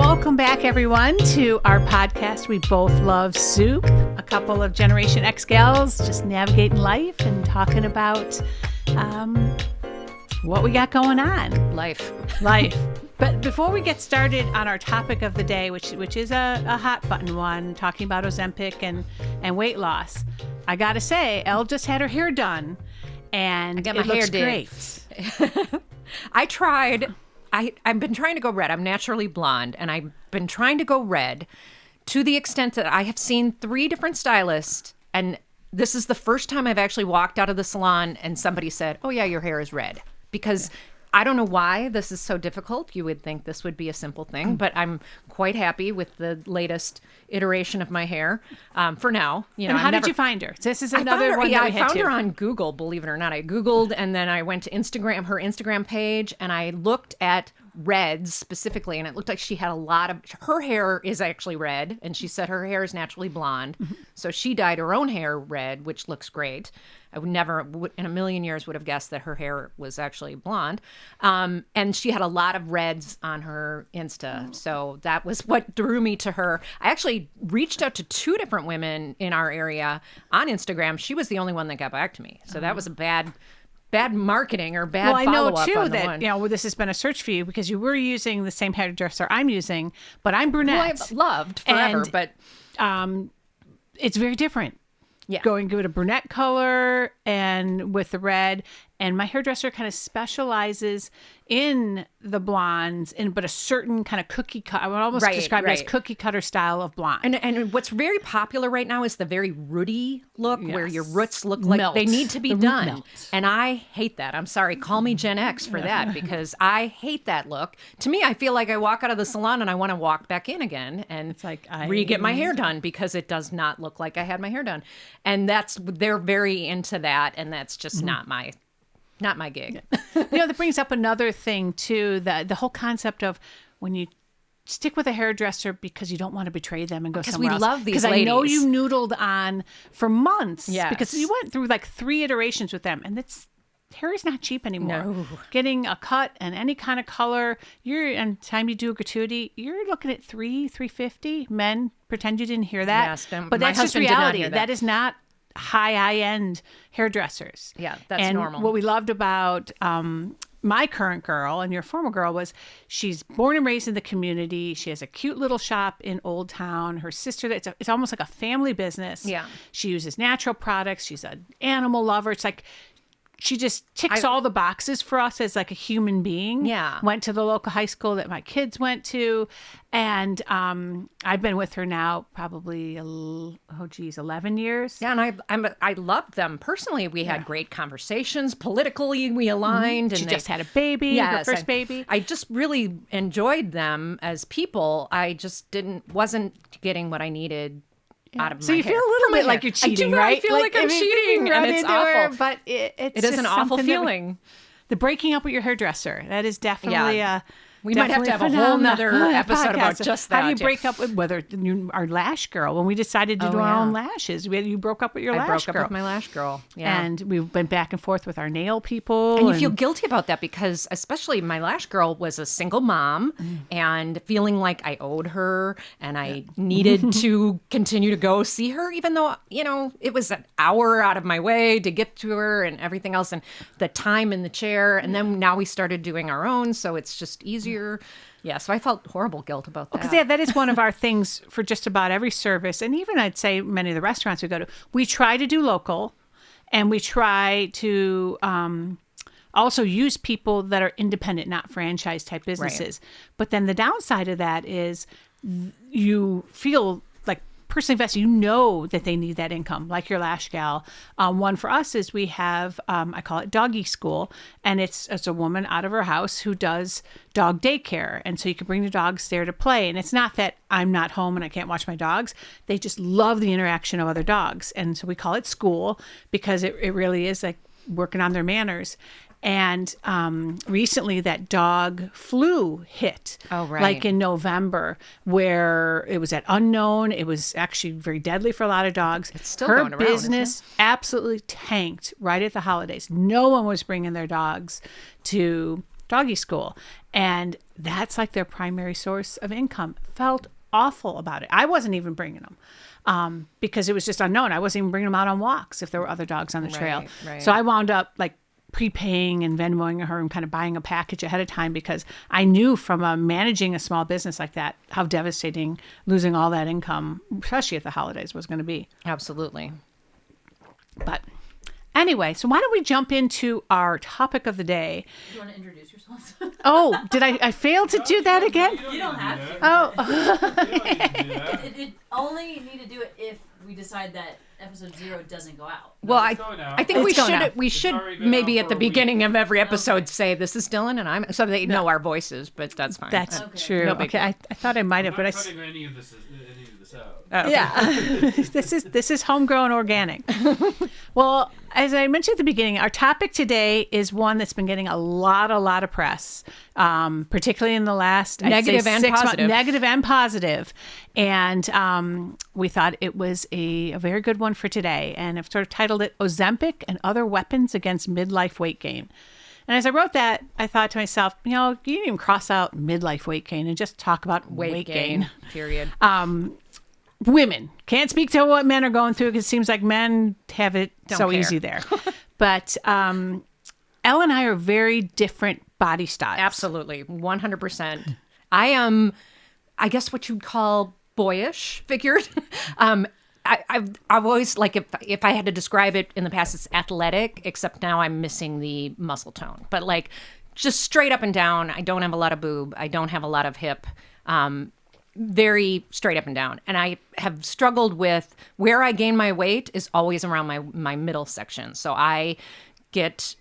Welcome back, everyone, to our podcast. We both love soup. A couple of Generation X gals just navigating life and talking about what we got going on. Life. But before we get started on our topic of the day, which is a hot button one, talking about Ozempic and weight loss, I gotta say, Elle just had her hair done, and I got my it looks hair great. I tried. I've been trying to go red. I'm naturally blonde, and I've been trying to go red to the extent that I have seen 3 different stylists, and this is the first time I've actually walked out of the salon and somebody said, "Oh yeah, your hair is red," because I don't know why this is so difficult. You would think this would be a simple thing, but I'm quite happy with the latest iteration of my hair for now. And how did you find her? This is another one that we had I found her on Google, believe it or not. I Googled, and then I went to Instagram, her Instagram page, and I looked at reds specifically, and it looked like she had a lot of, her hair is actually red, and she said her hair is naturally blonde. So she dyed her own hair red, which looks great. I would never, in a million years, would have guessed that her hair was actually blonde. And she had a lot of reds on her Insta. So that was what drew me to her. I actually reached out to 2 different women in our area on Instagram. She was the only one that got back to me. So that was a bad marketing or bad follow-up. Well, I know, too, that this has been a search for you because you were using the same hairdresser I'm using, but I'm brunette. Well, I've loved forever, but it's very different. Yeah. Going with a brunette color and with the red. And my hairdresser kind of specializes in the blondes, but a certain kind of cookie cut. I would almost describe it as cookie cutter style of blonde. And what's very popular right now is the very rooty look, where your roots look like Melt. they need to be The root done. melt. And I hate that. I'm sorry. Call me Gen X for that, because I hate that look. To me, I feel like I walk out of the salon and I want to walk back in again and It's like re-get my hair done, because it does not look like I had my hair done. And they're very into that, and that's just not my gig. That brings up another thing too, the whole concept of when you stick with a hairdresser because you don't want to betray them and go somewhere else. Because we love these Because I know you noodled on for months. Yes. Because you went through like 3 iterations with them, and hair is not cheap anymore. No. Getting a cut and any kind of color, and time you do a gratuity, you're looking at $350. Men, pretend you didn't hear that. Yes, but my that's just husband did not reality. hear that. That is not high-end hairdressers. Yeah, that's and normal. What we loved about my current girl and your former girl was she's born and raised in the community. She has a cute little shop in Old Town. Her sister, it's almost like a family business. Yeah. She uses natural products. She's an animal lover. It's like she just ticks all the boxes for us as like a human being. Yeah. Went to the local high school that my kids went to. And I've been with her now probably, 11 years. Yeah, and I loved them personally. We had great conversations. Politically, we aligned. She And just had a baby, her first baby. I just really enjoyed them as people. I just wasn't getting what I needed out of my hair. So you feel a little bit like you're cheating, right? I feel like I'm cheating, and it's awful. But it is an awful feeling. The breaking up with your hairdresser, that is definitely we might have to have a whole nother episode about just that. How do you break up with our lash girl? When we decided to do our own lashes, you broke up with your lash girl. I broke up with my lash girl. Yeah. And we've been back and forth with our nail people. And you feel guilty about that, because especially my lash girl was a single mom and feeling like I owed her and I needed to continue to go see her, even though, it was an hour out of my way to get to her and everything else, and the time in the chair. And then now we started doing our own, so it's just easier. Yeah, so I felt horrible guilt about that. Because that is one of our things for just about every service. And even I'd say many of the restaurants we go to, we try to do local, and we try to also use people that are independent, not franchise type businesses. Right. But then the downside of that is you feel like personally invested, that they need that income, like your lash gal. One for us is we have, I call it doggy school, and it's a woman out of her house who does dog daycare. And so you can bring the dogs there to play. And it's not that I'm not home and I can't watch my dogs. They just love the interaction of other dogs. And so we call it school because it really is like working on their manners. And recently that dog flu hit, like in November, where it was at unknown. It was actually very deadly for a lot of dogs. It's still going around, her business absolutely tanked right at the holidays. No one was bringing their dogs to doggy school. And that's like their primary source of income. Felt awful about it. I wasn't even bringing them because it was just unknown. I wasn't even bringing them out on walks if there were other dogs on the trail. Right. So I wound up like prepaying and Venmoing her and kind of buying a package ahead of time because I knew from managing a small business like that how devastating losing all that income, especially at the holidays, was going to be. Absolutely. But anyway, so why don't we jump into our topic of the day? Do you want to introduce yourselves? Oh, did I fail to do that again? You don't have to. Oh, It only need to do it if we decide that episode 0 doesn't go out. Well, it's going out. I think It's going out. we should already been maybe out at the for a week. beginning of every episode say this is Dylan and I'm so they know our voices, but that's fine. that's Okay. true. No big Okay, I thought I might I'm have, but not I. cutting any of this out. Oh, okay. Yeah, this is homegrown organic. Well, as I mentioned at the beginning, our topic today is one that's been getting a lot of press, particularly in the last Negative I'd say and 6 months, positive. negative and positive, and we thought it was a very good one for today, and I've sort of titled it "Ozempic and Other Weapons Against Midlife Weight Gain." And as I wrote that, I thought to myself, you can even cross out midlife weight gain and just talk about weight gain. Period. Women can't speak to what men are going through because it seems like men have it Don't so care. easy there. But Elle and I are very different body styles. Absolutely. 100%. I am, I guess what you'd call boyish figured. I've always, like, if I had to describe it in the past, it's athletic, except now I'm missing the muscle tone. But, like, just straight up and down, I don't have a lot of boob. I don't have a lot of hip. Very straight up and down. And I have struggled with where I gain my weight is always around my middle section. So I get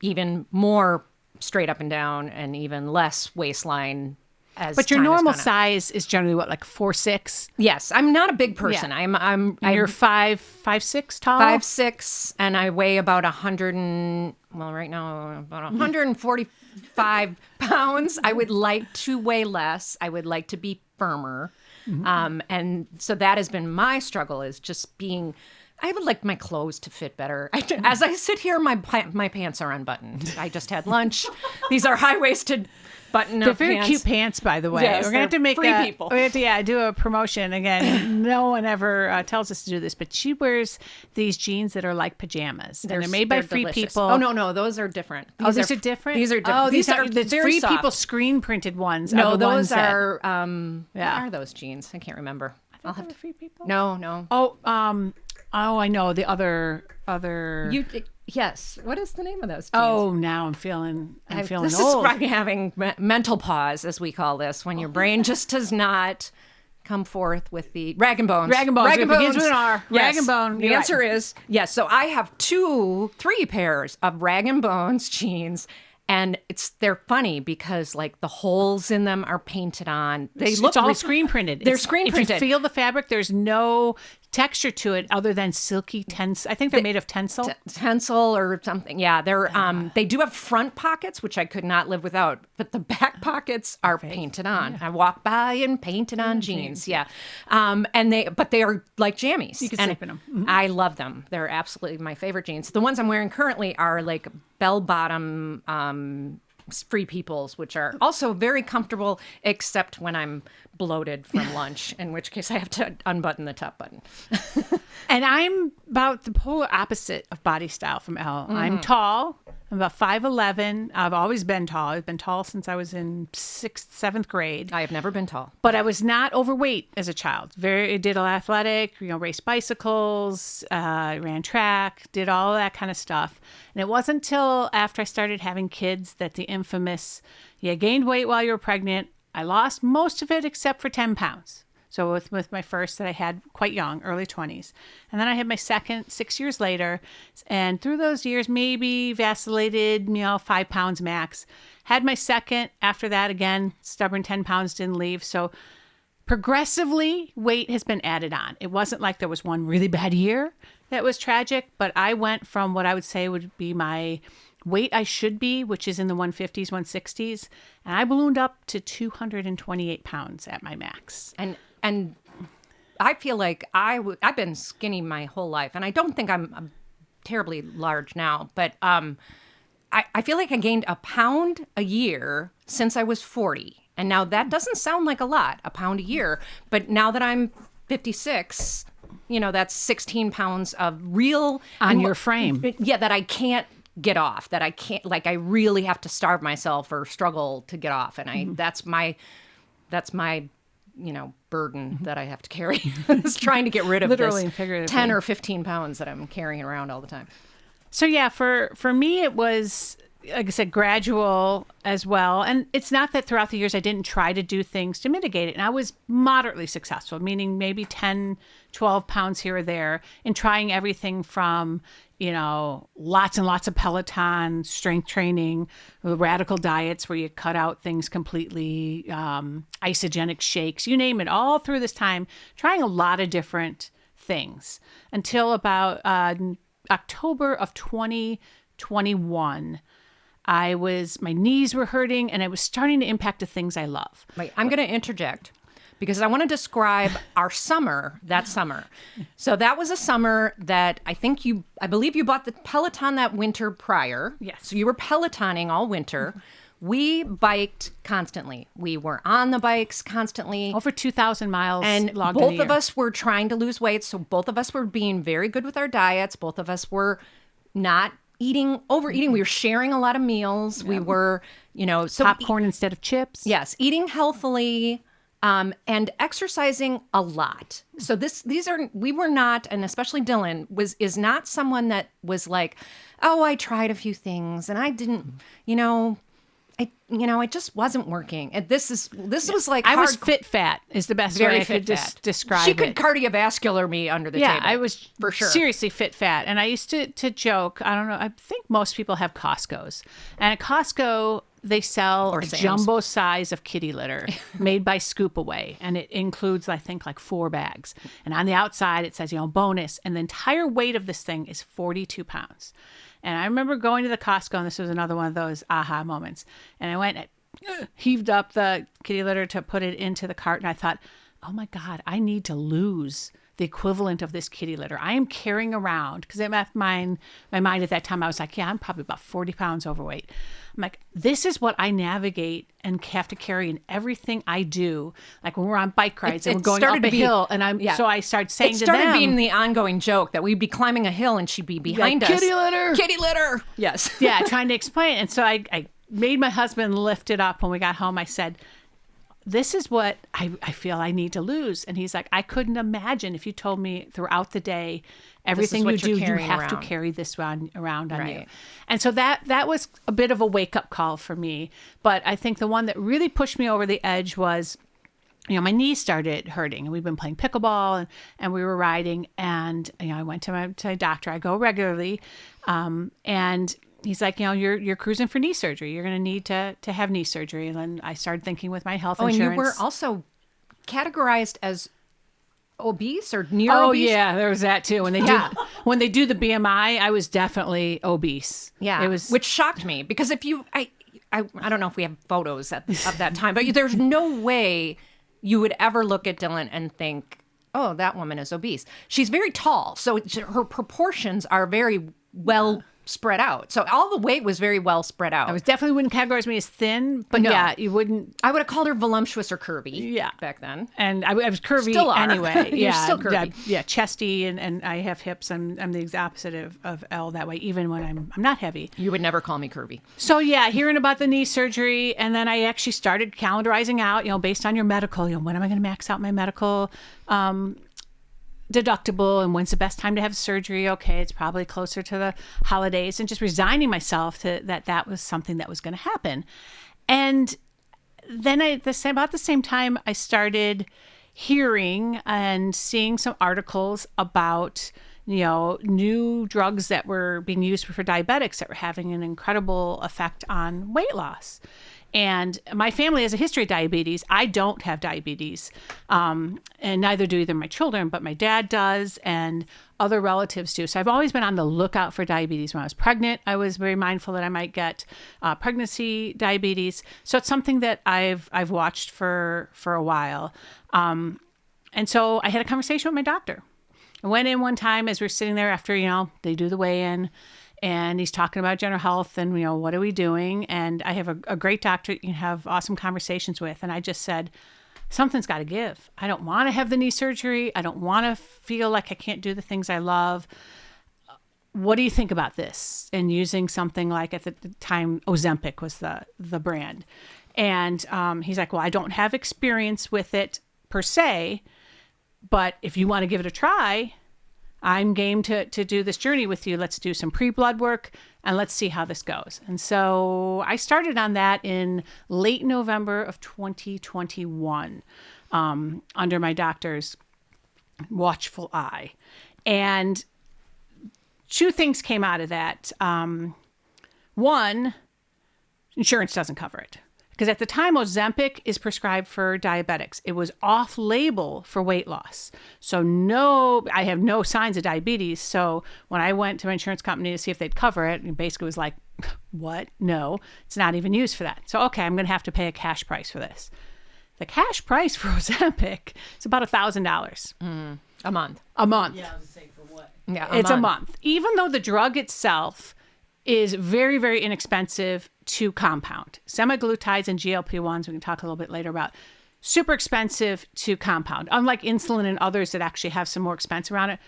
even more straight up and down and even less waistline as But your time has normal gone on. size is generally what, like 4'6"? Yes, I'm not a big person. Yeah. I'm You're 5'6" tall? 5'6", and I weigh about 100 and, well, right now about 145 pounds. I would like to weigh less. I would like to be firmer. And so that has been my struggle, is just being, I would like my clothes to fit better. As I sit here, my pants are unbuttoned. I just had lunch. These are high-waisted button-up They're very pants. cute pants, by the way. Yes, We're gonna have to they're make free people. We have to, do a promotion again. No one ever tells us to do this, but she wears these jeans that are like pajamas, and they're made by they're free delicious. people. Oh no, those are different. These are different. These are different. Oh, these are very free soft. people screen printed ones. No, are the ones those that, are what Yeah. are those jeans? I can't remember. I'll have Are to. free people. No. Oh, I know the other. Yes. What is the name of those jeans? Oh, now I'm feeling this old. is like having mental pause, as we call this, when your brain just does not come forth with the rag and bones. Rag and bones. It begins with an R. Yes. Rag and bone. The You're answer right. is yes. So I have 3 pairs of rag and bones jeans. And they're funny because, like, the holes in them are painted on. It's all screen printed. They're screen printed. If you feel the fabric, there's no texture to it other than silky tensile. I think they're made of tensile. Tencel or something. Yeah, they're they do have front pockets, which I could not live without, but the back pockets are painted on. I walk by and painted on jeans. Yeah. And they are like jammies. You can sleep in 'em. Mm-hmm. I love them. They're absolutely my favorite jeans. The ones I'm wearing currently are like bell bottom free peoples, which are also very comfortable, except when I'm bloated from lunch, in which case I have to unbutton the top button. And I'm about the polar opposite of body style from Elle. I'm tall. I'm about 5'11". I've always been tall. I've been tall since I was in 6th, 7th grade. I have never been tall. But I was not overweight as a child. I did a lot of athletic, raced bicycles, ran track, did all that kind of stuff. And it wasn't until after I started having kids that the infamous, you gained weight while you were pregnant. I lost most of it except for 10 pounds. So with my first that I had quite young, early 20s. And then I had my second 6 years later. And through those years, maybe vacillated, 5 pounds max. Had my second. After that, again, stubborn 10 pounds didn't leave. So progressively, weight has been added on. It wasn't like there was one really bad year that was tragic, but I went from what I would say would be my weight I should be, which is in the 150s, 160s, and I ballooned up to 228 pounds at my max. And I feel like I've been skinny my whole life, and I don't think I'm terribly large now, but I feel like I gained a pound a year since I was 40. And now that doesn't sound like a lot, a pound a year. But now that I'm 56, that's 16 pounds of real... On your frame. Yeah, that I can't get off, that I can't, I really have to starve myself or struggle to get off. And that's my burden that I have to carry. Is trying to get rid of Literally this and figuratively. 10 or 15 pounds that I'm carrying around all the time. So yeah, for me, it was, like I said, gradual as well. And it's not that throughout the years I didn't try to do things to mitigate it. And I was moderately successful, meaning maybe 10, 12 pounds here or there, in trying everything from, lots and lots of Peloton, strength training, radical diets where you cut out things completely, isogenic shakes, you name it, all through this time, trying a lot of different things until about October of 2021. My knees were hurting and I was starting to impact the things I love. Wait, I'm going to interject because I want to describe our summer, that summer. So that was a summer that I believe you bought the Peloton that winter prior. Yes. So you were Pelotoning all winter. We biked constantly. We were on the bikes constantly. Over 2,000 miles And logged in a both of year. us were trying to lose weight. So both of us were being very good with our diets. Both of us were not overeating. We were sharing a lot of meals. We were, Popcorn instead of chips. yes, eating healthily, and exercising a lot. So we were not, and especially Dylan is not someone that was like, oh, I tried a few things and I didn't, it just wasn't working. And this was like I was hard- fit fat is the best very way I fit could fat. describe She it. could cardiovascular me under the Yeah, table. I was for sure. seriously fit fat. And I used to joke, I don't know, I think most people have Costco's. And at Costco, they sell Or a Sam's. jumbo size of kitty litter made by Scoop Away. And it includes, I think, like 4 bags. And on the outside, it says, bonus. And the entire weight of this thing is 42 pounds. And I remember going to the Costco, and this was another one of those aha moments. And I went, heaved up the kitty litter to put it into the cart. And I thought, oh my God, I need to lose the equivalent of this kitty litter. I am carrying around, because in my mind at that time, I was like, yeah, I'm probably about 40 pounds overweight. I'm like, this is what I navigate and have to carry in everything I do. Like when we're on bike rides and we're going up a hill, and so I started saying It to started them, being the ongoing joke that we'd be climbing a hill and she'd be behind us. kitty litter. Kitty litter. Yes. yeah, trying to explain. And so I made my husband lift it up when we got home. I said, this is what I feel I need to lose. And he's like, I couldn't imagine if you told me throughout the day, everything you what do, you're you carrying have to around. carry this around on you. Right. And so that was a bit of a wake-up call for me. But I think the one that really pushed me over the edge was, my knees started hurting. And we've been playing pickleball and we were riding. And, I went to my doctor. I go regularly. And he's like, you're cruising for knee surgery. You're going to need to have knee surgery. And then I started thinking with my health insurance. And you were also categorized as obese or near Oh obese. yeah, there was that too. When they do the BMI, I was definitely obese. Yeah. It was, which shocked me because if you, I don't know if we have photos of that time, but there's no way you would ever look at Dylan and think, oh, that woman is obese. She's very tall. So her proportions are very well spread out. So all the weight was very well spread out. I was definitely wouldn't categorize me as thin, but No. yeah, you wouldn't. I would have called her voluptuous or curvy. Yeah. Back then. And I was curvy Still are. anyway. You're Yeah, still curvy. Yeah, chesty, and I have hips. I'm the opposite of Elle that way, even when I'm not heavy. You would never call me curvy. So yeah, hearing about the knee surgery, and then I actually started calendarizing out, based on your medical, when am I going to max out my medical deductible, and when's the best time to have surgery? Okay, it's probably closer to the holidays, and just resigning myself to that was something that was going to happen. And then about the same time, I started hearing and seeing some articles about new drugs that were being used for diabetics that were having an incredible effect on weight loss. And my family has a history of diabetes. I don't have diabetes, and neither do either my children, but my dad does, and other relatives do. So I've always been on the lookout for diabetes. When I was pregnant, I was very mindful that I might get pregnancy diabetes. So it's something that I've watched for a while. And so I had a conversation with my doctor. I went in one time as we were sitting there after, they do the weigh-in. and he's talking about general health and, what are we doing? And I have a great doctor you can have awesome conversations with. And I just said, something's got to give. I don't want to have the knee surgery. I don't want to feel like I can't do the things I love. What do you think about this? And using something like, at the time, Ozempic was the brand. And he's like, well, I don't have experience with it per se, but if you want to give it a try, I'm game to do this journey with you. Let's do some pre-blood work and let's see how this goes. And so I started on that in late November of 2021 under my doctor's watchful eye. And two things came out of that. One, insurance doesn't cover it. Because at the time, Ozempic is prescribed for diabetics. It was off-label for weight loss. So I have no signs of diabetes. So when I went to my insurance company to see if they'd cover it, it basically was like, what? No, it's not even used for that. So, okay, I'm going to have to pay a cash price for this. The cash price for Ozempic is about $1,000. A month. A month. Yeah, I was saying for what? Yeah, It's a month. Even though the drug itself is very, very inexpensive to compound. Semaglutides and GLP-1s, we can talk a little bit later about, super expensive to compound. Unlike insulin and others that actually have some more expense around it,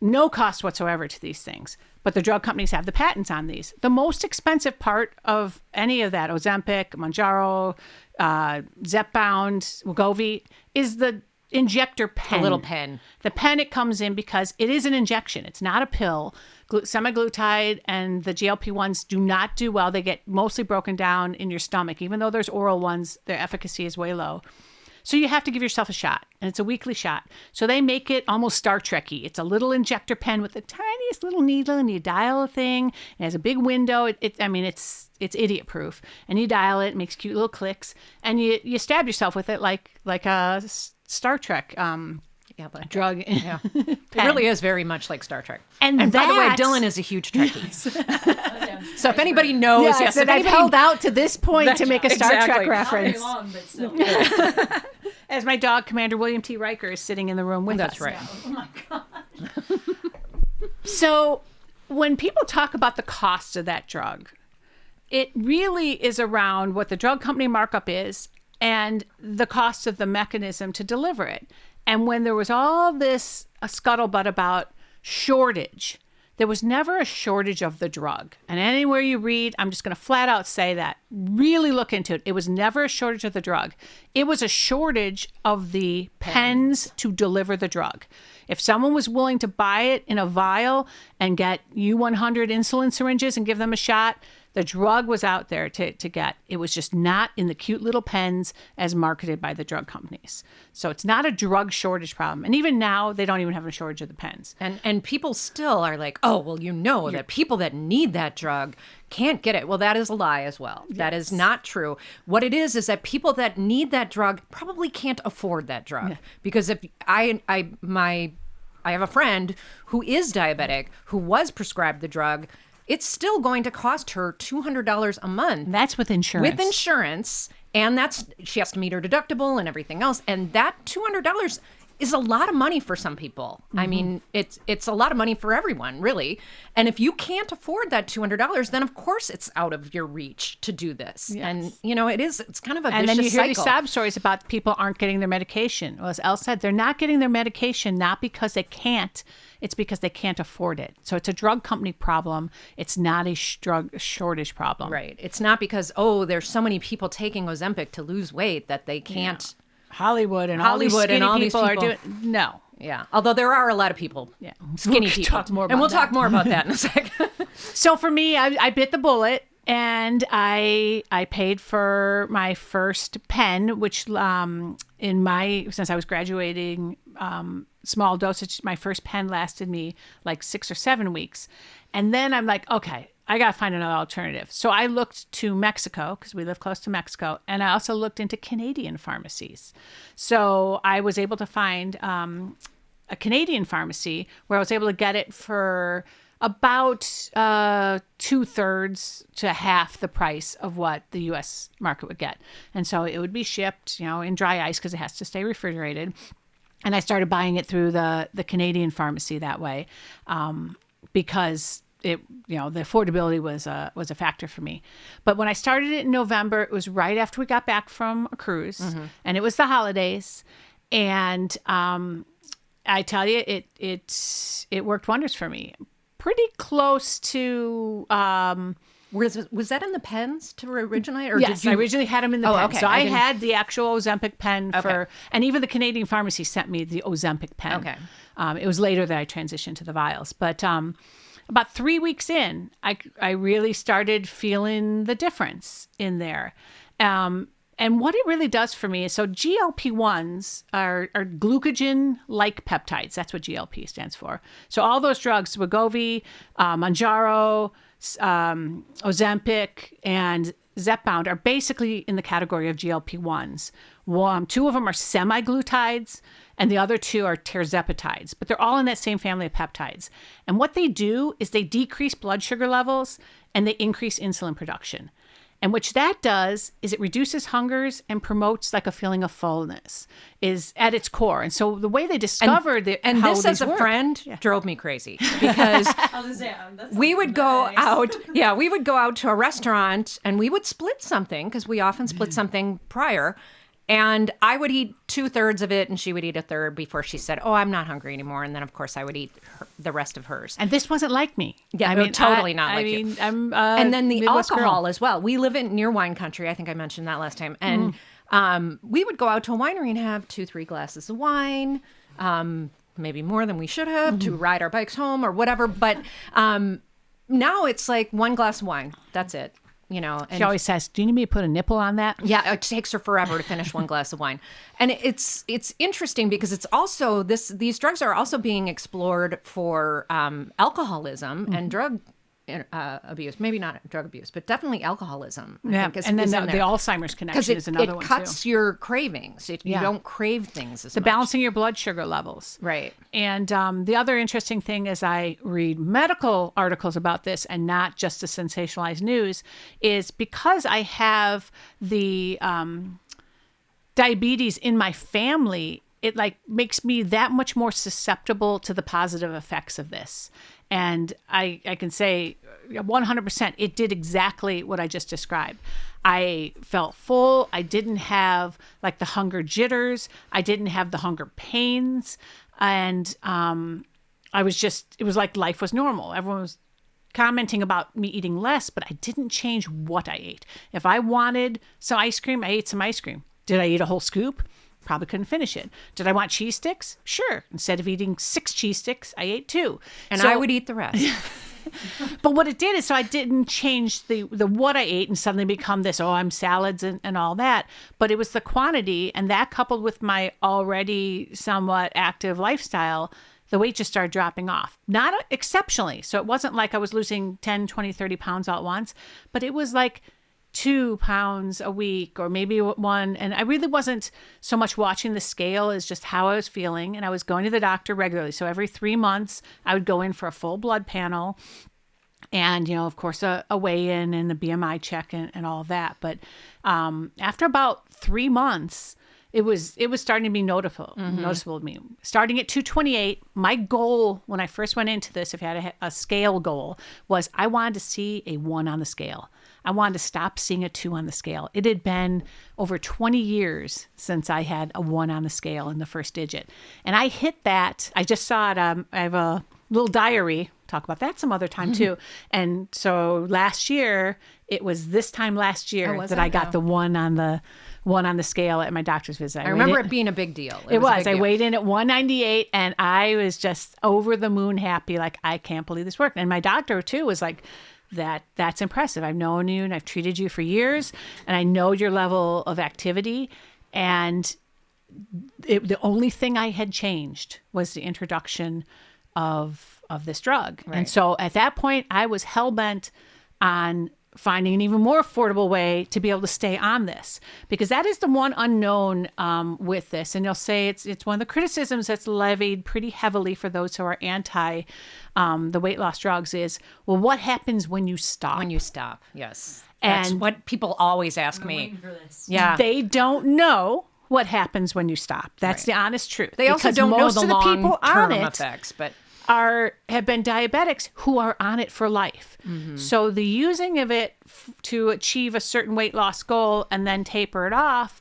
no cost whatsoever to these things. But the drug companies have the patents on these. The most expensive part of any of that, Ozempic, Mounjaro, Zepbound, Wegovy, is the injector pen. A little pen. The pen it comes in because it is an injection. It's not a pill. Semaglutide and the GLP-1s do not do well. They get mostly broken down in your stomach. Even though there's oral ones, their efficacy is way low. So you have to give yourself a shot, and it's a weekly shot. So they make it almost Star Trek-y. It's a little injector pen with the tiniest little needle, and you dial a thing. It has a big window. It's idiot-proof. And you dial it. It makes cute little clicks, and you stab yourself with it like a Star Trek drug. Yeah. It really is very much like Star Trek. And by the way, that- Dylan is a huge Trekkie. Okay, So if anybody knows, Yes, if that I've anybody held out to this point to make a Star Exactly. Trek not very reference. long, but still. As my dog, Commander William T. Riker, is sitting in the room with That's us. right. Oh my god. So when people talk about the cost of that drug, it really is around what the drug company markup is and the cost of the mechanism to deliver it. And when there was all this scuttlebutt about shortage, there was never a shortage of the drug. And anywhere you read, I'm just going to flat out say that. Really look into it. It was never a shortage of the drug. It was a shortage of the pens to deliver the drug. If someone was willing to buy it in a vial and get U100 insulin syringes and give them a shot, the drug was out there to get. It was just not in the cute little pens as marketed by the drug companies. So it's not a drug shortage problem. And even now, they don't even have a shortage of the pens. And people still are like, oh, well, that people that need that drug can't get it. Well, that is a lie as well. Yes. That is not true. What it is that people that need that drug probably can't afford that drug. Yeah. Because if I have a friend who is diabetic who was prescribed the drug, it's still going to cost her $200 a month. That's with insurance. With insurance. And she has to meet her deductible and everything else. And that $200 is a lot of money for some people. Mm-hmm. I mean, it's a lot of money for everyone, really. And if you can't afford that $200, then of course it's out of your reach to do this. Yes. And, it's kind of a vicious cycle. And then you hear these sad stories about people aren't getting their medication. Well, as Elle said, they're not getting their medication not because they can't. It's because they can't afford it. So it's a drug company problem. It's not a drug shortage problem. Right. It's not because, there's so many people taking Ozempic to lose weight that they can't. Yeah. Hollywood and all these people are doing. No. Yeah. Although there are a lot of people. Yeah. Skinny people. Talk more about and we'll that. talk more about that in a second. So for me, I bit the bullet. And I paid for my first pen, which since I was graduating, small dosage, my first pen lasted me like 6 or 7 weeks. And then I'm like, okay, I got to find another alternative. So I looked to Mexico because we live close to Mexico. And I also looked into Canadian pharmacies. So I was able to find a Canadian pharmacy where I was able to get it for about 2/3 to half the price of what the U.S. market would get. And so it would be shipped, in dry ice because it has to stay refrigerated. And I started buying it through the Canadian pharmacy that way because it, the affordability was a factor for me. But when I started it in November, it was right after we got back from a cruise, and it was the holidays, and I tell you, it worked wonders for me. Pretty close to. Was that in the pens to originate? Or Yes, did you... I originally had them in the pen. okay. So I had the actual Ozempic pen Okay. and even the Canadian pharmacy sent me the Ozempic pen. Okay. It was later that I transitioned to the vials. But about 3 weeks in, I really started feeling the difference in there. And what it really does for me is, so GLP-1s are glucagon-like peptides. That's what GLP stands for. So all those drugs, Wegovy, Mounjaro, Ozempic, and Zepbound are basically in the category of GLP-1s. 2 of them are semi-glutides, and the other 2 are terzepatides, but they're all in that same family of peptides. And what they do is they decrease blood sugar levels and they increase insulin production. And which that does is it reduces hungers and promotes like a feeling of fullness is at its core. And so the way they discovered and how this these as a work, friend drove me crazy because I was gonna say, that's we would go nice. out. Yeah, we would go out to a restaurant and we would split something because we often split something prior. And I would eat 2/3 of it and she would eat 1/3 before she said, "Oh, I'm not hungry anymore." And then, of course, I would eat the rest of hers. And this wasn't like me. Yeah, totally not like you. I'm, And then the Midwest alcohol girl. as well. We live in near wine country. I think I mentioned that last time. And we would go out to a winery and have 2-3 glasses of wine, maybe more than we should have to ride our bikes home or whatever. But now it's like 1 glass of wine. That's it. And She always says, "Do you need me to put a nipple on that?" yeah, it takes her forever to finish 1 glass of wine. And it's interesting because it's also these drugs are also being explored for alcoholism and drug abuse. Maybe not drug abuse, but definitely alcoholism. I think and then is in the there. Alzheimer's Because connection is another it one cuts too. your cravings. You Yeah. don't crave things as The much. balancing your blood sugar levels. Right. And the other interesting thing is I read medical articles about this and not just the sensationalized news is because I have the diabetes in my family, it like makes me that much more susceptible to the positive effects of this. And I can say 100%, it did exactly what I just described. I felt full. I didn't have like the hunger jitters. I didn't have the hunger pains. And it was like life was normal. Everyone was commenting about me eating less, but I didn't change what I ate. If I wanted some ice cream, I ate some ice cream. Did I eat a whole scoop? Probably couldn't finish it. Did I want cheese sticks? Sure. Instead of eating 6 cheese sticks, I ate 2. And So- I would eat the rest. But what it did is, so I didn't change the what I ate and suddenly become this, I'm salads and all that. But it was the quantity, and that coupled with my already somewhat active lifestyle, the weight just started dropping off. Not exceptionally. So it wasn't like I was losing 10, 20, 30 pounds all at once, but it was like 2 pounds a week or maybe 1. And I really wasn't so much watching the scale as just how I was feeling. And I was going to the doctor regularly. So every 3 months, I would go in for a full blood panel and, of course, a weigh-in and a BMI check and all of that. But after about 3 months, it was starting to be noticeable to me. Starting at 228, my goal when I first went into this, if I had a scale goal, was I wanted to see a 1 on the scale. I wanted to stop seeing a 2 on the scale. It had been over 20 years since I had a 1 on the scale in the first digit. And I hit that. I just saw it. I have a little diary. Talk about that some other time too. And so last year, it was this time last year that I got the 1 on the scale at my doctor's visit. I remember it being a big deal. It was. a big I deal. weighed in at 198 and I was just over the moon happy. Like, I can't believe this worked. And my doctor too was like, that's impressive. I've known you and I've treated you for years and I know your level of activity. And the only thing I had changed was the introduction of this drug. Right. And so at that point, I was hell-bent on finding an even more affordable way to be able to stay on this, because that is the one unknown with this. And you'll say it's one of the criticisms that's levied pretty heavily for those who are anti the weight loss drugs is, well, what happens when you stop? When you stop, yes. That's And- what people always ask I'm me. waiting for this. Yeah. They don't know what happens when you stop. That's Right. the honest truth. They also Because don't know most the of the people on long-term it effects, but have been diabetics who are on it for life. So the using of it to achieve a certain weight loss goal and then taper it off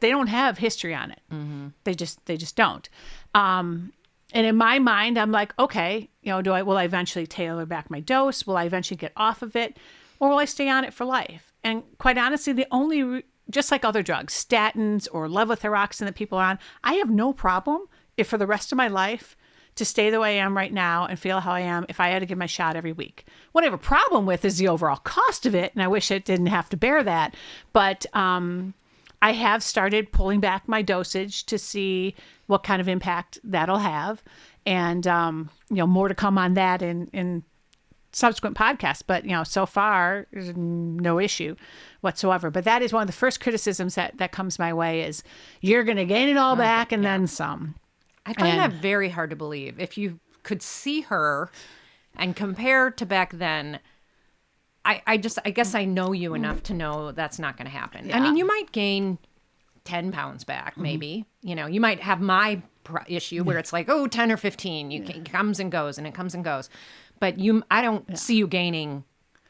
they don't have history on it. They just don't. And in my mind, I'm like, okay, will I eventually tailor back my dose? Will I eventually get off of it? Or will I stay on it for life? And quite honestly, just like other drugs, statins or levothyroxine that people are on, I have no problem if for the rest of my life to stay the way I am right now and feel how I am if I had to give my shot every week. What I have a problem with is the overall cost of it, and I wish it didn't have to bear that. But I have started pulling back my dosage to see what kind of impact that'll have. And, more to come on that in subsequent podcasts. But, so far, there's no issue whatsoever. But that is one of the first criticisms that comes my way is you're going to gain it all back and then some. I find that very hard to believe. If you could see her and compare to back then, I guess I know you enough to know that's not going to happen. Yeah. I mean, you might gain 10 pounds back, maybe. You might have my issue where it's like, 10 or 15. It comes and goes, and it comes and goes. But I don't see you gaining.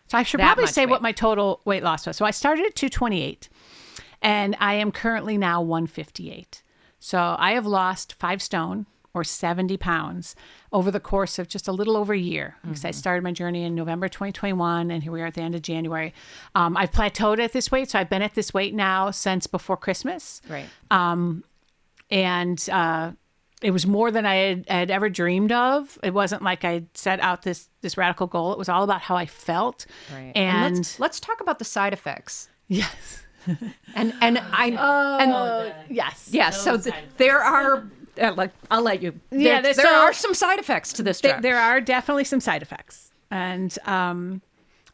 So I should probably say what my total weight loss was. So I started at 228, and I am currently now 158. So I have lost 5 stone or 70 pounds over the course of just a little over a year. Because I started my journey in November 2021, and here we are at the end of January. I've plateaued at this weight, so I've been at this weight now since before Christmas. Right. It was more than I had ever dreamed of. It wasn't like I set out this radical goal. It was all about how I felt. Right. And let's talk about the side effects. yes. Yes. So there are. I'll let you. Yeah, there are some side effects to this drug. There are definitely some side effects, and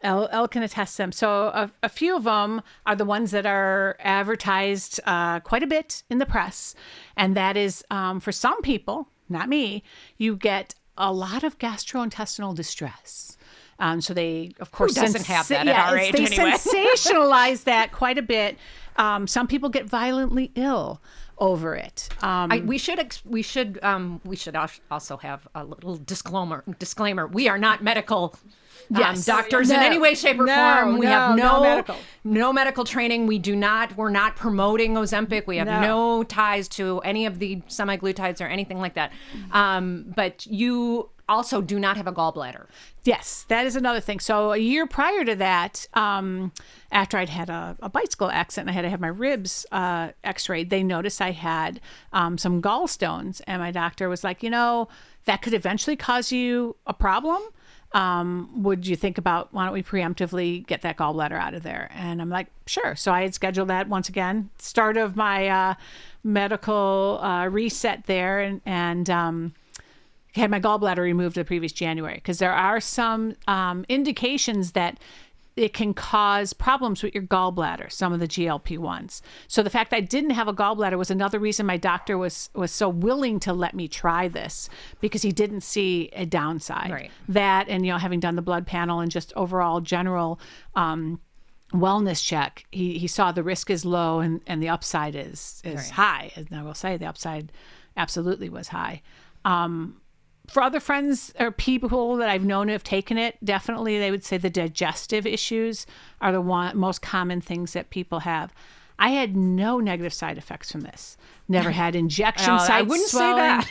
Elle can attest to them. So a few of them are the ones that are advertised quite a bit in the press, and that is for some people, not me, you get a lot of gastrointestinal distress. So they, of course, who doesn't have that at our age they anyway? sensationalize that quite a bit. Some people get violently ill over it. We should also have a little disclaimer. We are not medical doctors in any way, shape, or form. We have no medical training. We're not promoting Ozempic. We have no ties to any of the semaglutides or anything like that. But you also do not have a gallbladder. Yes, that is another thing. So a year prior to that, after I'd had a bicycle accident, I had to have my ribs x-rayed. They noticed I had some gallstones, and my doctor was like, that could eventually cause you a problem. Would you think about, why don't we preemptively get that gallbladder out of there? And I'm like, sure. So I had scheduled that once again, start of my medical reset there, and had my gallbladder removed the previous January, because there are some indications that it can cause problems with your gallbladder, some of the GLP-1s. So the fact that I didn't have a gallbladder was another reason my doctor was so willing to let me try this, because he didn't see a downside. Right. That, and having done the blood panel and just overall general wellness check, he saw the risk is low and the upside is Right. high. And I will say the upside absolutely was high. For other friends or people that I've known who have taken it, definitely they would say the digestive issues are the most common things that people have. I had no negative side effects from this. Never had injection site I wouldn't swelling. say that.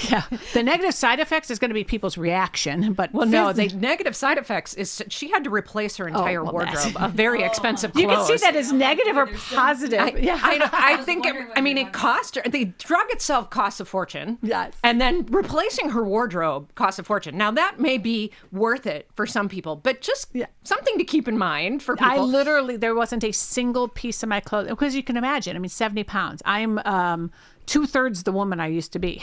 Yeah, the negative side effects is going to be people's reaction, but No, the negative side effects is she had to replace her entire wardrobe of very expensive clothes. You can see that as negative or positive. I think it cost her. The drug itself costs a fortune. Yes. And then replacing her wardrobe costs a fortune. Now that may be worth it for some people, but just something to keep in mind for people. There wasn't a single piece of my clothes, because you can imagine, 70 pounds. I'm 2/3 the woman I used to be.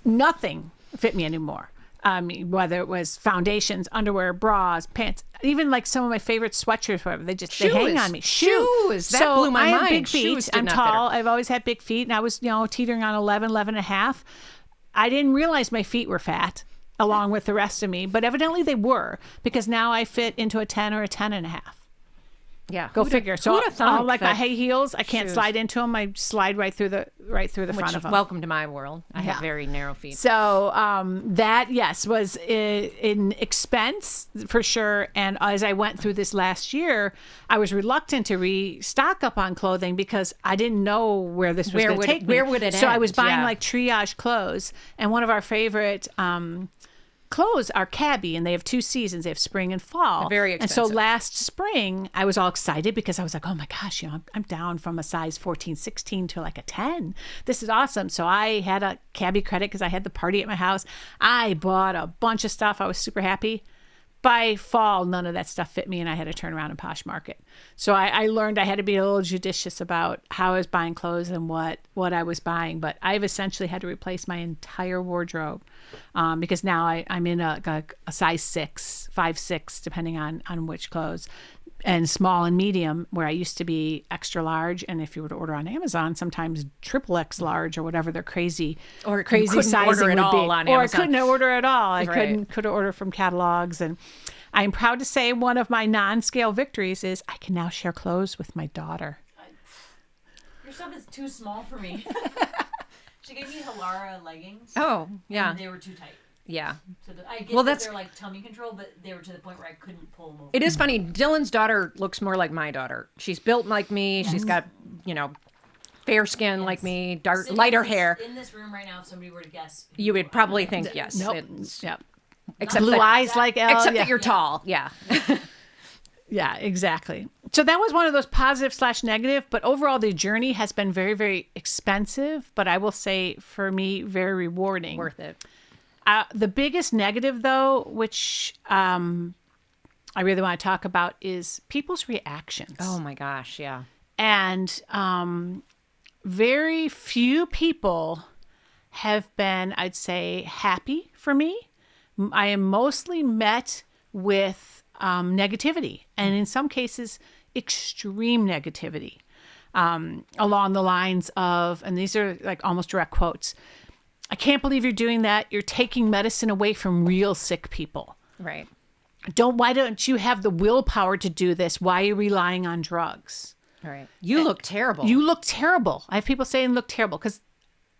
Nothing fit me anymore. Whether it was foundations, underwear, bras, pants, even like some of my favorite sweatshirts, whatever, they hang on me. Shoes. That blew my mind. I have big feet. Shoes did I'm not fit her. Oh, tall. I've always had big feet, and I was, teetering on 11 and a half. I didn't realize my feet were fat along with the rest of me, but evidently they were, because now I fit into a 10 or a 10 and a half. Yeah. Go figure. So who'da thunk like my that high heels, I can't shoes- slide into them. I slide right through the front of them. Welcome to my world. I Yeah. have very narrow feet. So that, yes, was in expense for sure. And as I went through this last year, I was reluctant to restock up on clothing because I didn't know where this was going to take me. Where would it So I end? was buying Yeah. like triage clothes. And one of our favorite clothes are Cabby, and they have 2 seasons. They have spring and fall. They're very And so expensive. last spring, I was all excited because I was like, oh my gosh, I'm down from a size 14, 16 to like a 10. This is awesome. So I had a Cabby credit because I had the party at my house. I bought a bunch of stuff. I was super happy. By fall, none of that stuff fit me, and I had to turn around and Poshmark. So I learned I had to be a little judicious about how I was buying clothes and what I was buying. But I've essentially had to replace my entire wardrobe because now I'm in a size 6, 5, 6, depending on which clothes, and small and medium, where I used to be extra large. And if you were to order on Amazon, sometimes triple X large or whatever their crazy Or crazy couldn't sizing order would at all be. on Or I Amazon. couldn't order at all. I Right. could order from catalogs. And I'm proud to say one of my non-scale victories is I can now share clothes with my daughter. Your stuff is too small for me. She gave me Halara leggings. Oh, yeah. And they were too tight. Yeah. I get Well, that that's- they're like tummy control, but they were to the point where I couldn't pull them over. It is funny. Dylan's daughter looks more like my daughter. She's built like me. She's got, fair skin like me, dark, Sitting lighter in this- hair. In this room right now, if somebody were to guess, You would probably think yes. Nope. It's- Yep. Except Blue that, eyes like Elle. except yeah. that you're tall. Yeah. Yeah, exactly. So that was one of those positive/negative, but overall the journey has been very, very expensive, but I will say for me, very rewarding. Worth it. The biggest negative though, which I really want to talk about, is people's reactions. Oh my gosh. Yeah. And very few people have been, I'd say, happy for me. I am mostly met with negativity, and in some cases, extreme negativity, along the lines of, and these are like almost direct quotes, I can't believe you're doing that. You're taking medicine away from real sick people. Right. Why don't you have the willpower to do this? Why are you relying on drugs? All right. You look terrible. You look terrible. I have people saying look terrible because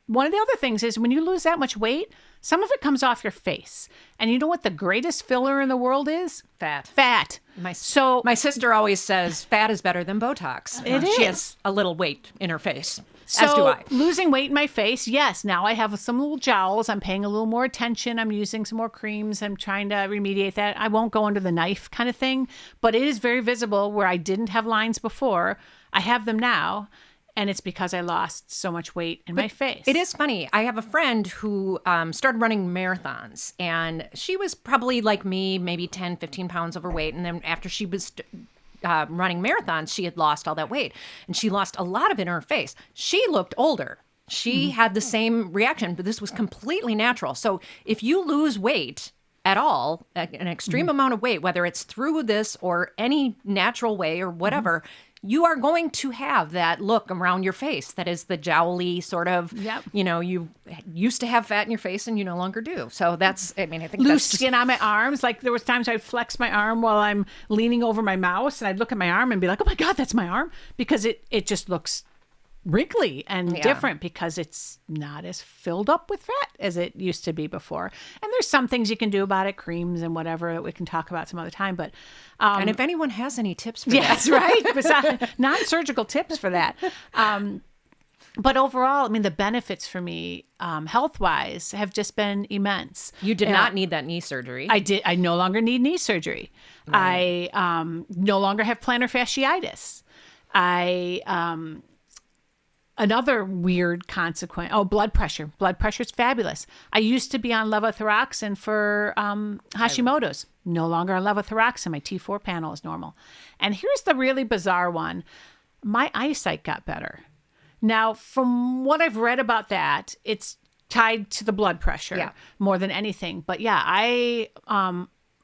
one of the other things is when you lose that much weight, some of it comes off your face. And you know what the greatest filler in the world is? Fat. Fat. My sister always says fat is better than Botox. It She is. has a little weight in her face, So as do I. losing weight in my face, yes. Now I have some little jowls. I'm paying a little more attention. I'm using some more creams. I'm trying to remediate that. I won't go under the knife kind of thing, but it is very visible where I didn't have lines before. I have them now. And it's because I lost so much weight in my face. It is funny. I have a friend who started running marathons, and she was probably like me, maybe 10, 15 pounds overweight. And then after she was running marathons, she had lost all that weight, and she lost a lot of it in her face. She looked older. She had the same reaction, but this was completely natural. So if you lose weight at all, an extreme amount of weight, whether it's through this or any natural way or whatever, you are going to have that look around your face that is the jowly sort of, Yep. You used to have fat in your face and you no longer do. So that's, I think Loose that's just- skin on my arms. Like there was times I'd flex my arm while I'm leaning over my mouse, and I'd look at my arm and be like, oh my God, that's my arm. Because it just looks wrinkly and Yeah. different because it's not as filled up with fat as it used to be before. And there's some things you can do about it, creams and whatever that we can talk about some other time. But and if anyone has any tips for that, yes, right. Besides, non-surgical tips for that. But overall, I mean, the benefits for me, health-wise, have just been immense. you did not need that knee surgery. I no longer need knee surgery. I no longer have plantar fasciitis. Another weird consequence. Oh, blood pressure. Blood pressure is fabulous. I used to be on levothyroxine for Hashimoto's. No longer on levothyroxine. My T4 panel is normal. And here's the really bizarre one. My eyesight got better. Now, from what I've read about that, it's tied to the blood pressure more than anything. But yeah, I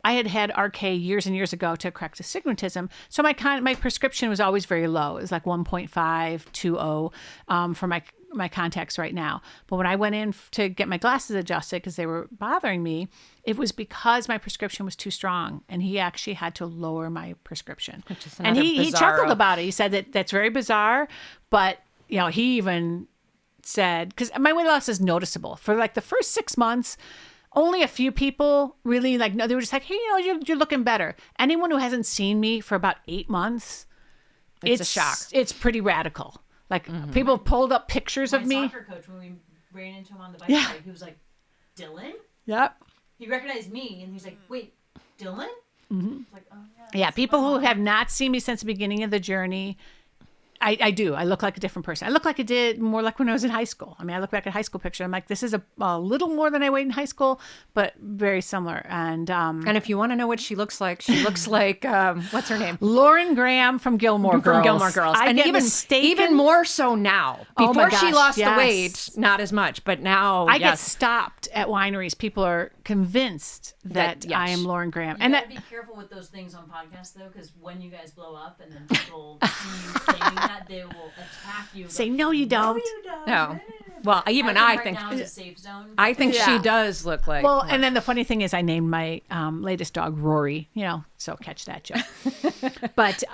had RK years and years ago to correct astigmatism. So my prescription was always very low. It was like 1.5, 2.0 for my my contacts right now. But when I went in to get my glasses adjusted because they were bothering me, it was because my prescription was too strong, and he actually had to lower my prescription. Which is and another he chuckled bizarro. about it. He said that that's very bizarre, but he even said, because my weight loss is noticeable for like the first 6 months. Only a few people really no, they were just like, hey, you're looking better. Anyone who hasn't seen me for about 8 months, It's a shock. It's pretty radical. Like people pulled up pictures My of me. soccer coach, when we ran into him on the bike Yeah. ride, he was like, Dylan? Yep. He recognized me, and he's like, wait, Dylan? Like, oh, yeah. Yeah, that's people my who mom. have not seen me since the beginning of the journey, I do. I look like a different person. I look like I did more like when I was in high school. I mean, I look back at high school picture. I'm like, this is a little more than I weighed in high school, but very similar. And And if you want to know what she looks like what's her name? Lauren Graham from Gilmore Girls. From Gilmore Girls. I and get even mistaken. more so now. Oh my Before she gosh, lost the yes. weight, not as much, but now I get yes. stopped at wineries. People are convinced that yes. I am Lauren Graham. You And gotta that be careful with those things on podcasts, though, because when you guys blow up and then people see you claiming that, they will attack you. say, no, you don't. No, you don't. No. Well, even I right think now is a safe zone. I think Yeah. she does look like Well, and then the funny thing is, I named my latest dog Rory. So catch that joke. But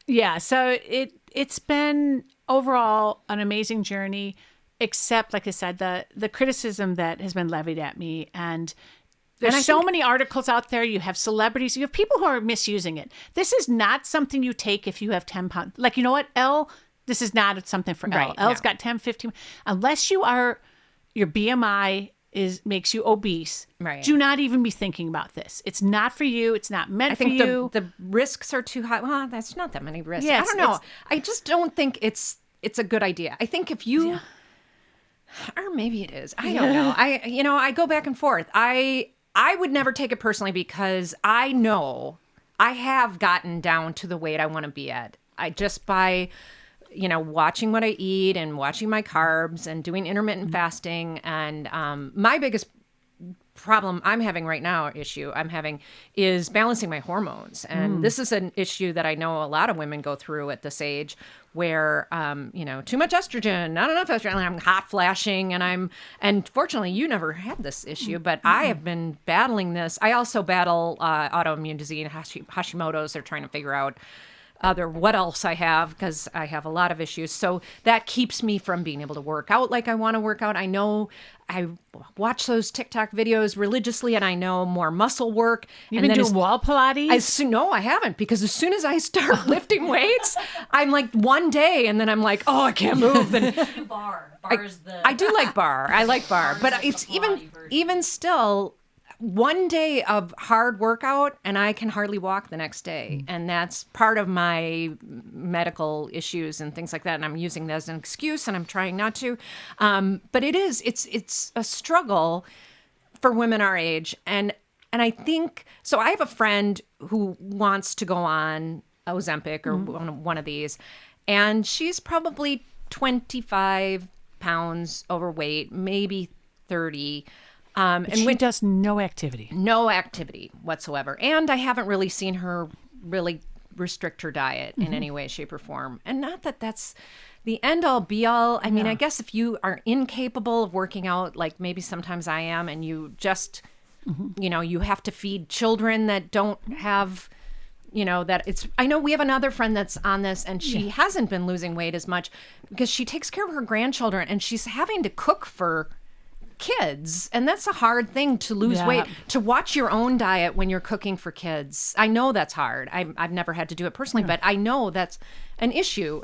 yeah, so it's been overall an amazing journey, except like I said, the criticism that has been levied at me, and there's I so think- many articles out there. You have celebrities, you have people who are misusing it. This is not something you take if you have 10 pounds. Like, you know what, Elle, this is not something for Elle. Right, Elle's no. got 10, 15. Unless your BMI makes you obese. Right. Do not even be thinking about this. It's not for you. It's not meant I for think you. the risks are too high. Well, that's not that many risks. Yeah, I don't know. it's- I just don't think it's a good idea. I think if you or maybe it is. I don't know. I go back and forth. I would never take it personally because I know I have gotten down to the weight I want to be at. I just by watching what I eat and watching my carbs and doing intermittent fasting. And my biggest problem I'm having right now, is balancing my hormones. And this is an issue that I know a lot of women go through at this age where, too much estrogen, not enough estrogen, and I'm hot flashing and fortunately you never had this issue, but I have been battling this. I also battle autoimmune disease, Hashimoto's. They're trying to figure out what else I have because I have a lot of issues. So that keeps me from being able to work out like I want to work out. I know I watch those TikTok videos religiously and I know more muscle work. You've and been then doing wall Pilates? no, I haven't, because as soon as I start lifting weights, I'm like one day and then I'm like, oh, I can't move. Then You do bar. Bar is the. I do like bar. I like bar, Bar's but like it's the Pilates version. even still one day of hard workout and I can hardly walk the next day. And that's part of my medical issues and things like that. And I'm using that as an excuse and I'm trying not to. But it's a struggle for women our age. And I think, so I have a friend who wants to go on Ozempic or one of these, and she's probably 25 pounds overweight, maybe 30. And she does no activity. No activity whatsoever. And I haven't really seen her really restrict her diet in any way, shape, or form. And not that that's the end all be all. I mean, I guess if you are incapable of working out, like maybe sometimes I am, and you just, you have to feed children that don't have, that it's, I know we have another friend that's on this and she hasn't been losing weight as much because she takes care of her grandchildren and she's having to cook for kids, and that's a hard thing to lose weight, to watch your own diet when you're cooking for kids. I know that's hard. I've never had to do it personally, but I know that's an issue.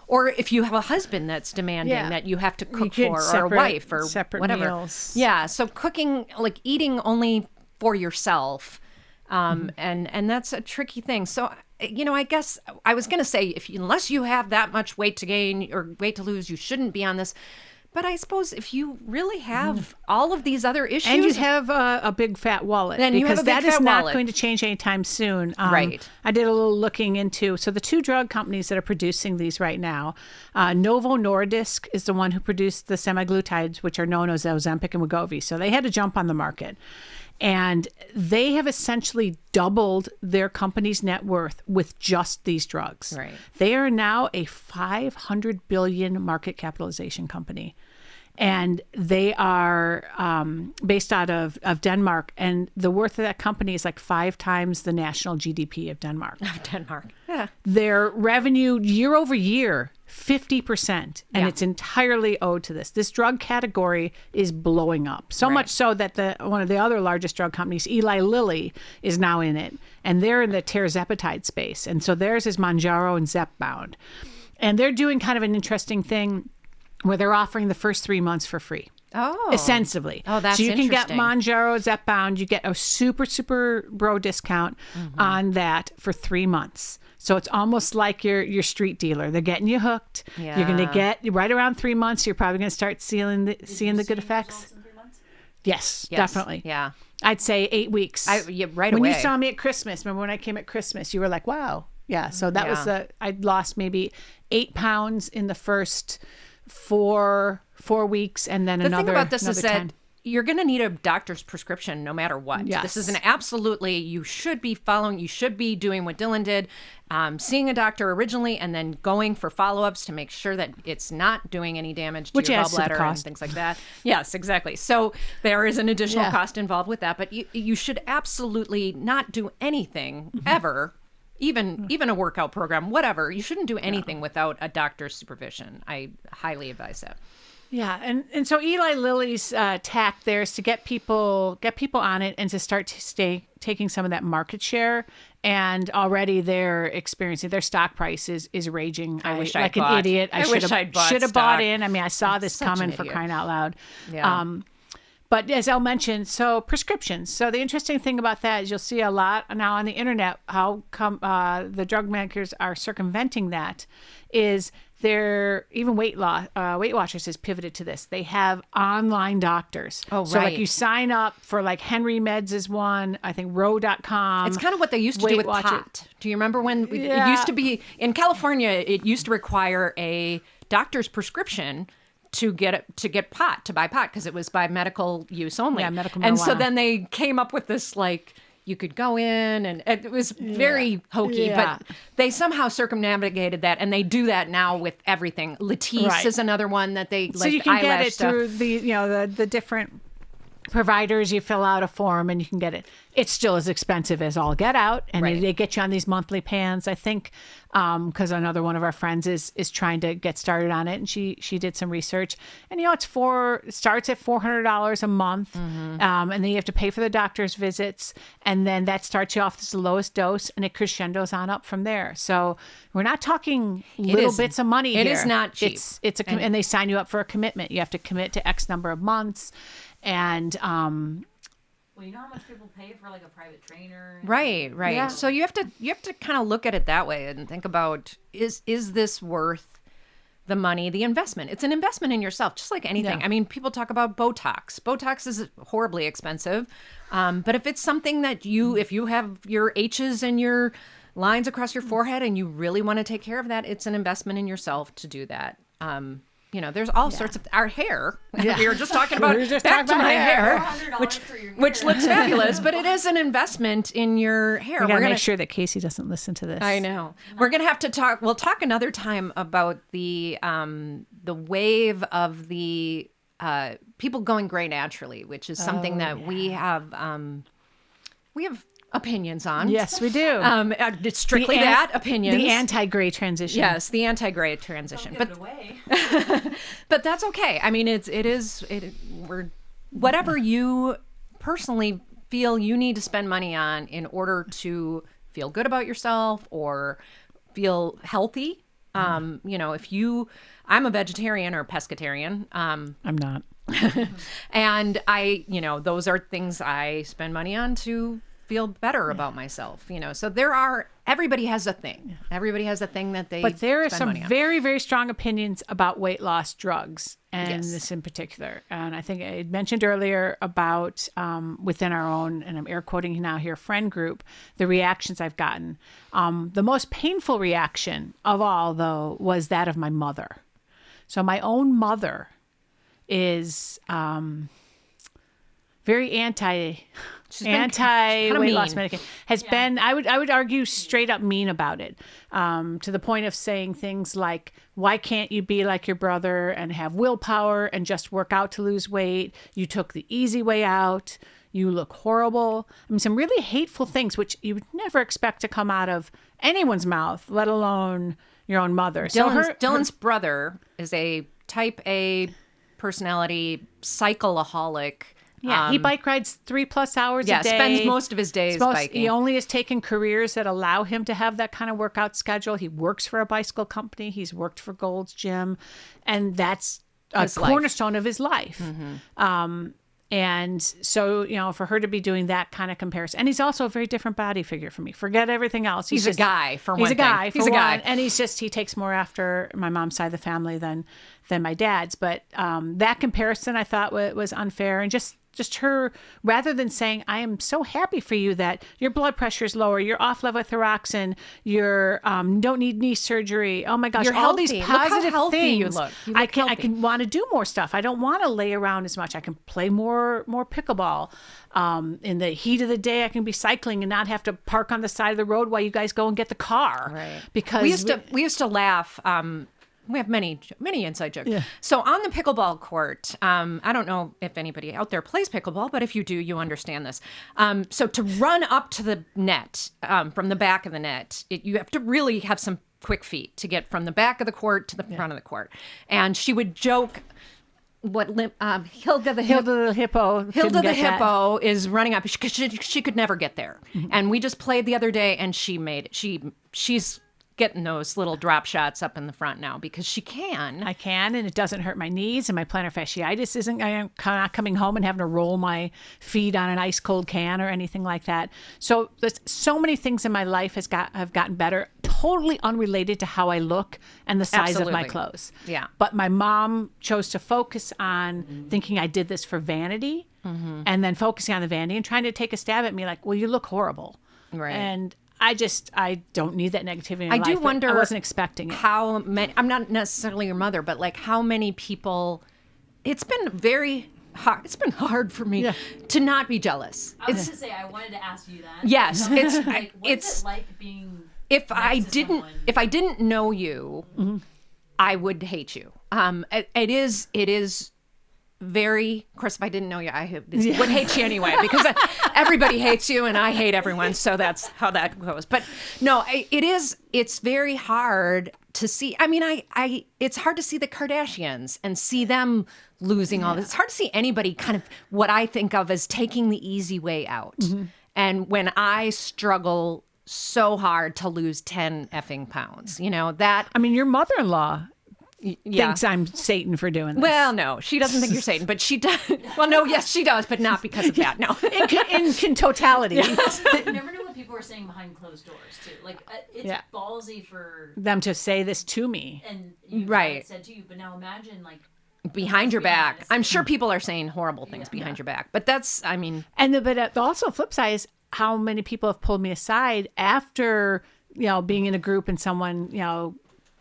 Or if you have a husband that's demanding that you have to cook get for, or a separate- wife or separate whatever. meals. Yeah, so cooking, like eating only for yourself, and that's a tricky thing. So I guess I was going to say, unless you have that much weight to gain or weight to lose, you shouldn't be on this. But I suppose if you really have all of these other issues, And you have a big fat wallet, Then you have because a big that is fat not wallet. going to change anytime soon. Right. I did a little looking into, so the two drug companies that are producing these right now, Novo Nordisk is the one who produced the semaglutides, which are known as Ozempic and Wegovy. So they had to jump on the market. And they have essentially doubled their company's net worth with just these drugs. Right. They are now a 500 billion market capitalization company. And they are based out of Denmark. And the worth of that company is like 5 times the national GDP of Denmark. Denmark. Yeah. Their revenue year over year, 50%. And Yeah. it's entirely owed to this. This drug category is blowing up. So much so that one of the other largest drug companies, Eli Lilly, is now in it. And they're in the tirzepatide space. And so theirs is Mounjaro and Zepbound. And they're doing kind of an interesting thing where they're offering the first 3 months for free. Oh. Ostensibly. Oh, that's so you can get interesting. Mounjaro, Zepbound, you get a super bro discount on that for 3 months. So it's almost like your street dealer. They're getting you hooked. Yeah. You're going to get right around 3 months. You're probably going to start seeing the good effects. Results in 3 months? Yes, Yes. definitely. Yeah. I'd say 8 weeks. Right when away. you saw me at Christmas, remember when I came at Christmas, you were like, wow. Yeah. So that was Yeah. I'd lost maybe 8 pounds in the first four weeks, and then The another. thing about this is another that 10. you're going to need a doctor's prescription no matter what. Yes. This is an absolutely, you should be following, you should be doing what Dylan did, seeing a doctor originally and then going for follow-ups to make sure that it's not doing any damage to Which your adds to the gallbladder and cost. things like that. Yes, exactly. So there is an additional Yeah. cost involved with that, but you should absolutely not do anything Mm-hmm. ever. Even a workout program, whatever. You shouldn't do anything without a doctor's supervision. I highly advise that. Yeah, and so Eli Lilly's tack there is to get people on it and to start to taking some of that market share. And already they're experiencing their stock price is raging. I wish I'd like bought. an idiot. I wish I'd bought should have stock. bought in. I mean, I saw this such coming an for idiot. crying out loud. Yeah. But as Elle mentioned, so prescriptions. So the interesting thing about that is you'll see a lot now on the internet how come the drug makers are circumventing that is they're even Weight Watchers has pivoted to this. They have online doctors. Oh, So like right. you sign up for like Henry Meds is one, I think Row.com. It's kind of what they used to do Weight with Watcher- pot. Do you remember when it Yeah. used to be in California? It used to require a doctor's prescription to buy pot because it was by medical use only. Yeah, medical And so marijuana. then they came up with this like you could go in and it was very hokey, Yeah. but they somehow circumnavigated that and they do that now with everything. Latisse Right. is another one that they So like you can get eyelash it stuff. through the different providers. You fill out a form and you can get it. It's still as expensive as all get out, and Right. they get you on these monthly plans. I think because another one of our friends is trying to get started on it, and she did some research, and it starts at $400 a month, Mm-hmm. and then you have to pay for the doctor's visits, and then that starts you off as the lowest dose, and it crescendos on up from there. So we're not talking little is- bits of money it here. is not cheap. It's and they sign you up for a commitment. You have to commit to X number of months, and Well, you know how much people pay for like a private trainer? Right. Yeah. So you have to kind of look at it that way and think about is this worth the money, the investment? It's an investment in yourself, just like anything. Yeah. I mean, people talk about Botox. Botox is horribly expensive, but if it's something that if you have your H's and your lines across your forehead and you really want to take care of that, it's an investment in yourself to do that. There's all sorts of our hair. Yeah. We were just talking about We were just back talking to about my hair. hair, $400 for your which hair. looks fabulous, but it is an investment in your hair. we got We're to gonna make sure that Casey doesn't listen to this. I know. We're gonna have to talk. We'll talk another time about the wave of the people going gray naturally, which is something that we have opinions on. Yes, we do. It's strictly The an- that opinions. The anti-gray transition. Yes, the anti-gray transition. Give But it away. but that's okay. I mean, we're whatever you personally feel you need to spend money on in order to feel good about yourself or feel healthy. I'm a vegetarian or pescatarian. I'm not. And those are things I spend money on to feel better about myself, So everybody has a thing. Everybody has a thing that they But there are spend some money on. very, very strong opinions about weight loss drugs, and Yes. this in particular. And I think I had mentioned earlier about within our own, and I'm air quoting now here, friend group, the reactions I've gotten. The most painful reaction of all, though, was that of my mother. So my own mother is very anti anti-weight loss mean. medication has been, I would argue, straight up mean about it, to the point of saying things like, why can't you be like your brother and have willpower and just work out to lose weight? You took the easy way out. You look horrible. I mean, some really hateful things, which you would never expect to come out of anyone's mouth, let alone your own mother. Dylan's brother is a type A personality cycleaholic. Yeah, he bike rides 3+ hours a day. Spends most of his days biking. He only has taken careers that allow him to have that kind of workout schedule. He works for a bicycle company. He's worked for Gold's Gym, and that's a cornerstone of his life. And so, for her to be doing that kind of comparison, and he's also a very different body figure from me. Forget everything else. He's a guy for one thing. He's a guy, and he takes more after my mom's side of the family than my dad's. But that comparison I thought was unfair, and just her, rather than saying, I am so happy for you that your blood pressure is lower, you're off levothyroxine, you're don't need knee surgery. Oh my gosh, you're all healthy. these positive things. You look I can want to do more stuff. I don't want to lay around as much. I can play more pickleball. In the heat of the day, I can be cycling and not have to park on the side of the road while you guys go and get the car. Right. Because we used to laugh. We have many inside jokes. Yeah. So on the pickleball court, I don't know if anybody out there plays pickleball, but if you do, you understand this. So to run up to the net from the back of the net, you have to really have some quick feet to get from the back of the court to the front of the court. And she would joke, Hilda the hippo is running up because she could never get there. Mm-hmm. And we just played the other day, and she made it. She's getting those little drop shots up in the front now because she can. I can, and it doesn't hurt my knees, and my plantar fasciitis isn't. I am not coming home and having to roll my feet on an ice cold can or anything like that. So there's so many things in my life have gotten better, totally unrelated to how I look and the size of my clothes. Yeah. But my mom chose to focus on thinking I did this for vanity, and then focusing on the vanity and trying to take a stab at me like, well, you look horrible. Right. And I don't need that negativity in my life. I do wonder. I wasn't expecting it. How many? I'm not necessarily your mother, but like how many people? It's been very hard. It's been hard for me to not be jealous. I was going to say I wanted to ask you that. Yes, it's like, what's it like being? If I didn't know you, I would hate you. It is. Very, of course, if I didn't know you, I would hate you anyway because everybody hates you and I hate everyone. So that's how that goes. But no, it's very hard to see. I mean, it's hard to see the Kardashians and see them losing all this. It's hard to see anybody kind of what I think of as taking the easy way out. Mm-hmm. And when I struggle so hard to lose 10 effing pounds, that. I mean, your mother-in-law thinks I'm Satan for doing this. Well, no, she doesn't think you're Satan, but she does. Well, no, yes, she does, but not because of that. No, in totality. I never knew what people were saying behind closed doors too. Like it's ballsy for them to say this to me, and you right said to you. But now imagine like behind your back. I'm sure people are saying horrible things behind your back, but that's, I mean, but also flip side is how many people have pulled me aside after being in a group and someone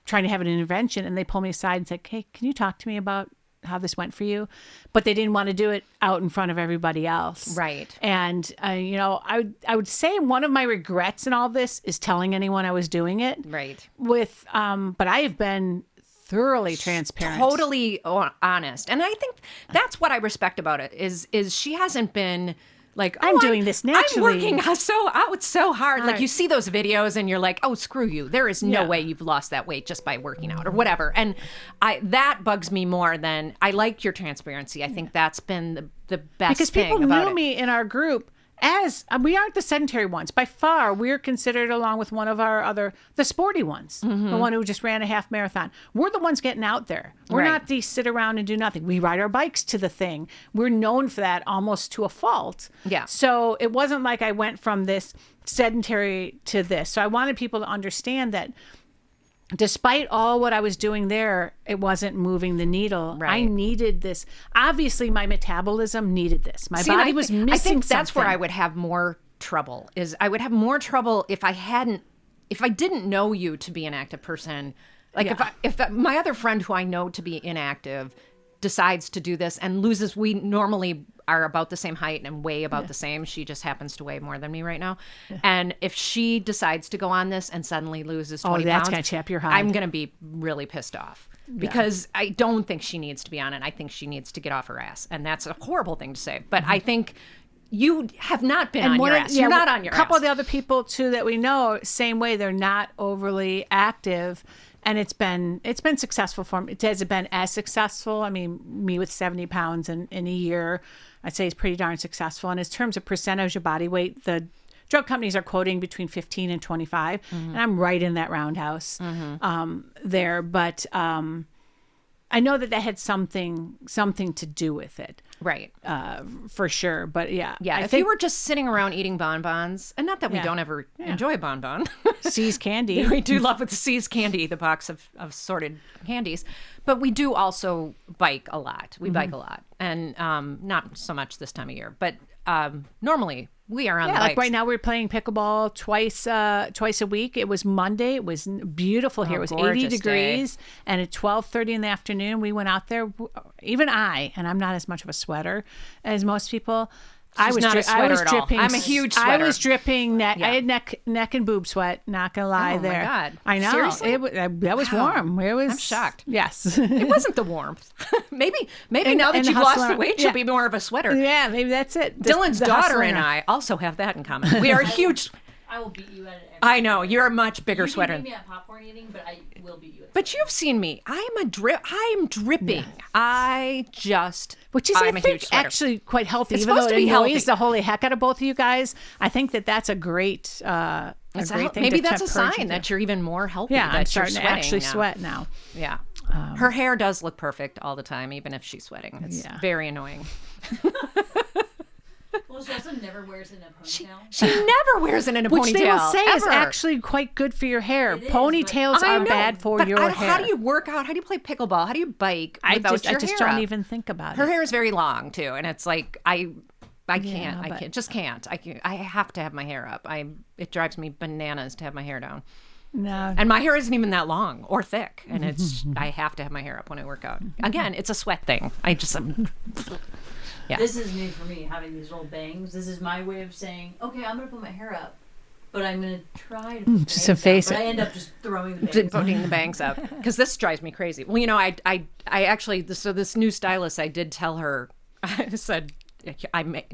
trying to have an intervention, and they pull me aside and say, hey, can you talk to me about how this went for you? But they didn't want to do it out in front of everybody else. Right. And, I would say one of my regrets in all this is telling anyone I was doing it. Right. But I have been thoroughly transparent. Totally honest. And I think that's what I respect about it is she hasn't been like, I'm doing this naturally. I'm working so hard. Like you see those videos and you're like, oh, screw you. There is no way you've lost that weight just by working out or whatever. And that bugs me more than I like your transparency. I think that's been the best because thing people about knew me in our group as we aren't the sedentary ones. By far, we're considered along with one of our the sporty ones, the one who just ran a half marathon. We're the ones getting out there. We're not the sit around and do nothing. We ride our bikes to the thing. We're known for that almost to a fault. Yeah. So it wasn't like I went from this sedentary to this. So I wanted people to understand that despite all what I was doing there, it wasn't moving the needle. Right. I needed this. Obviously, my metabolism needed this. My body was missing I think that's something. where I would have more trouble. Is I would have more trouble if I didn't know you to be an active person. Like if my other friend who I know to be inactive decides to do this and loses, we normally are about the same height and weigh about the same. She just happens to weigh more than me right now. Yeah. And if she decides to go on this and suddenly loses 20 that's pounds, going to chap your hide. I'm going to be really pissed off because I don't think she needs to be on it. I think she needs to get off her ass. And that's a horrible thing to say. But I think you have not been on your ass. You're not on your ass. A couple of the other people, too, that we know, same way, they're not overly active. And it's been successful for me. It hasn't been as successful. I mean, me with 70 pounds in a year, I'd say it's pretty darn successful. And in terms of percentage of body weight, the drug companies are quoting between 15 and 25. And I'm right in that roundhouse there. But I know that had something to do with it. Right. For sure. But yeah. Yeah. If you were just sitting around eating bonbons, and not that we don't ever enjoy a bonbon. C's candy. We do love with the C's candy, the box of sorted candies. But we do also bike a lot. We bike a lot. And not so much this time of year. But normally we are on the bikes. Like right now we're playing pickleball twice a week. It was Monday. It was beautiful here. It was 80 degrees. And at 12:30 in the afternoon, we went out there. Even and I'm not as much of a sweater as most people. I was dripping. I'm a huge sweater. I was dripping neck. I had neck and boob sweat. Not gonna lie, there. Oh my God! I know. Seriously? That was warm. I'm shocked. Yes. It wasn't the warmth. maybe now that you've lost the weight, you'll be more of a sweater. Yeah, maybe that's it. Dylan's daughter and I also have that in common. We are huge. I will beat you at it. I know you're a much bigger you sweater. You can beat me at popcorn eating, but I will beat you at. But you've seen me. I'm dripping. Yes. Which is, I'm I a think, huge sweater. actually quite healthy. It's Even though supposed it to be annoys healthy. the holy heck out of both of you guys, I think that's a great, great thing. Maybe to that's a purge sign that you're even more healthy. Yeah, that I'm starting you're to actually now. sweat now. Yeah. Her hair does look perfect all the time, even if she's sweating. It's very annoying. Well, she also never wears it in a ponytail. She never wears it in a ponytail. Which they will say is ever. actually quite good for your hair. It is, Ponytails I are know, bad for but your hair. How do you work out? How do you play pickleball? How do you bike without your I just hair don't up? even think about Her it. hair is very long too, and it's like I but- can't. I have to have my hair up. It drives me bananas to have my hair down. No. And my hair isn't even that long or thick, and I have to have my hair up when I work out. Again, it's a sweat thing. Yeah. This is new for me, having these little bangs. This is my way of saying, okay, I'm going to put my hair up, but I'm going to try to put just the to face bangs up, it. but I end up just throwing the bangs up. Putting the bangs up because this drives me crazy. Well, I actually, so this new stylist, I did tell her, I said,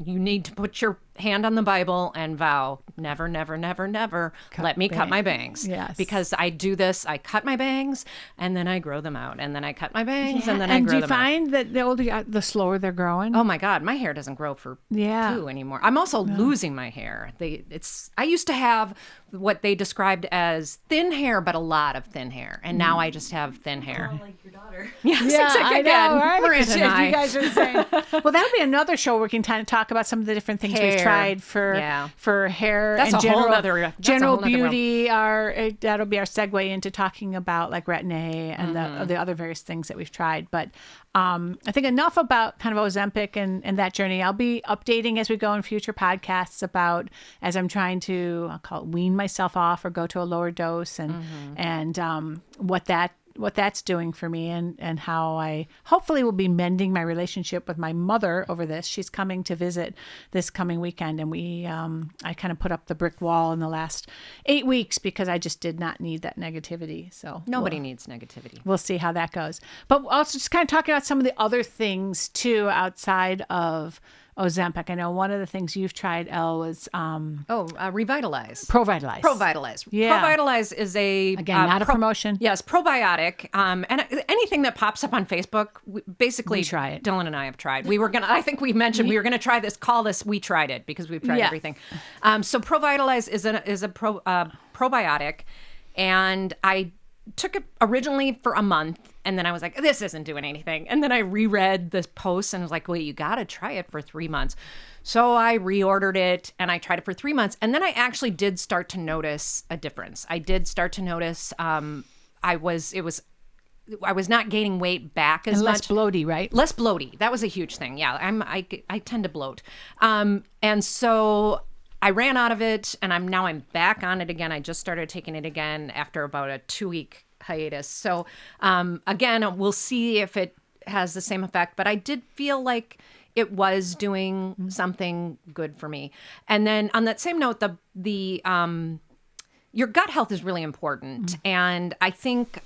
you need to put your hand on the Bible and vow never, never, never, never let me cut my bangs. Yes. Because I do this, I cut my bangs and then I grow them out, and then I cut my bangs and then I and grow do them you out. find that the older, the slower they're growing? Oh my God, my hair doesn't grow for two anymore. I'm also losing my hair. I used to have what they described as thin hair, but a lot of thin hair, and now I just have thin hair. Oh, like your daughter. Yes, Yeah, exactly. I know, right? Miranda and I. You guys are saying. Well, that'll be another show where we can talk about some of the different things we've Hair. tried for hair That's and a whole general, nother- that's a general whole nother realm. beauty. That'll be our segue into talking about like Retin-A and the other various things that we've tried. But I think enough about kind of Ozempic and that journey. I'll be updating as we go in future podcasts about as I'm trying to, I'll call it wean myself off or go to a lower dose and what that's doing for me and how I hopefully will be mending my relationship with my mother over this. She's coming to visit this coming weekend, and I kind of put up the brick wall in the last 8 weeks because I just did not need that negativity. So Nobody needs negativity. we'll see how that goes. But also just kind of talking about some of the other things too outside of Ozempic. I know one of the things you've tried, Elle, was Revitalize. Provitalize. Provitalize. Yeah. Provitalize is Again, not a promotion. Yes, probiotic. And anything that pops up on Facebook, basically, We try it. Dylan and I have tried. I think we mentioned we were gonna try this. Call this "We Tried It" because we've tried everything. So Provitalize is a probiotic, and I took it originally for a month, and then I was like, this isn't doing anything. And then I reread this post and was like, wait, you got to try it for 3 months. So I reordered it and I tried it for 3 months. And then I actually did start to notice a difference. I did start to notice I was not gaining weight back as And less much. bloaty, right? Less bloaty. That was a huge thing. Yeah, I tend to bloat. And so I ran out of it, and I'm back on it again. I just started taking it again after about a 2-week hiatus. So again, we'll see if it has the same effect, but I did feel like it was doing something good for me. And then on that same note, the your gut health is really important. And I think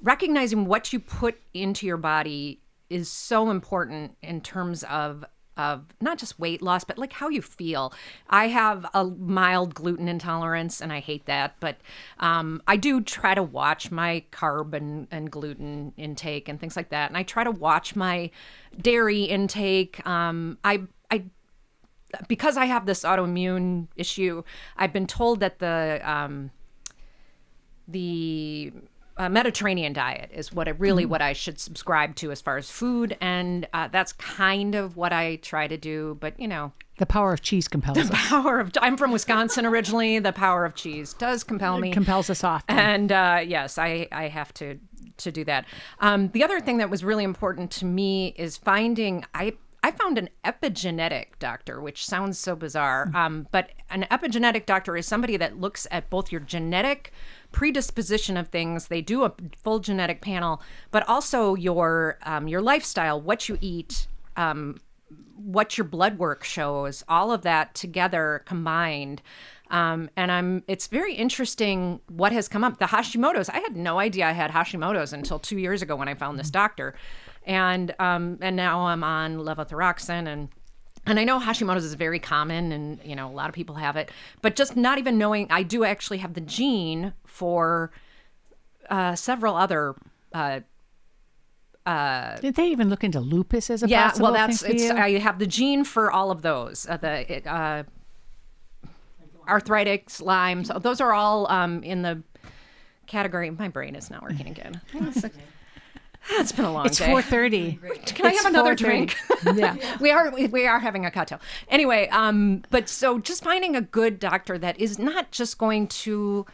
recognizing what you put into your body is so important in terms of not just weight loss, but like how you feel. I have a mild gluten intolerance and I hate that, but I do try to watch my carb and gluten intake and things like that. And I try to watch my dairy intake. Because I have this autoimmune issue, I've been told that the Mediterranean diet is what I should subscribe to as far as food, and that's kind of what I try to do. But The power of cheese compels us. I'm from Wisconsin originally. The power of cheese does compel me. It compels us often. And yes, I have to do that. The other thing that was really important to me is finding I found an epigenetic doctor, which sounds so bizarre, but an epigenetic doctor is somebody that looks at both your genetic predisposition of things. They do a full genetic panel, but also your lifestyle, what you eat, what your blood work shows, all of that together combined. It's very interesting what has come up. The Hashimoto's, I had no idea I had Hashimoto's until 2 years ago when I found this doctor. And now I'm on levothyroxine and I know Hashimoto's is very common and, a lot of people have it, but just not even knowing I do actually have the gene for several other Did they even look into lupus as a possible thing for you? I have the gene for all of those. Arthritis, Lyme. So those are all in the category. My brain is not working again. It's been a long day. It's 4:30. Can I have another drink? Yeah. We are having a cocktail. Anyway, but so just finding a good doctor that is not just going to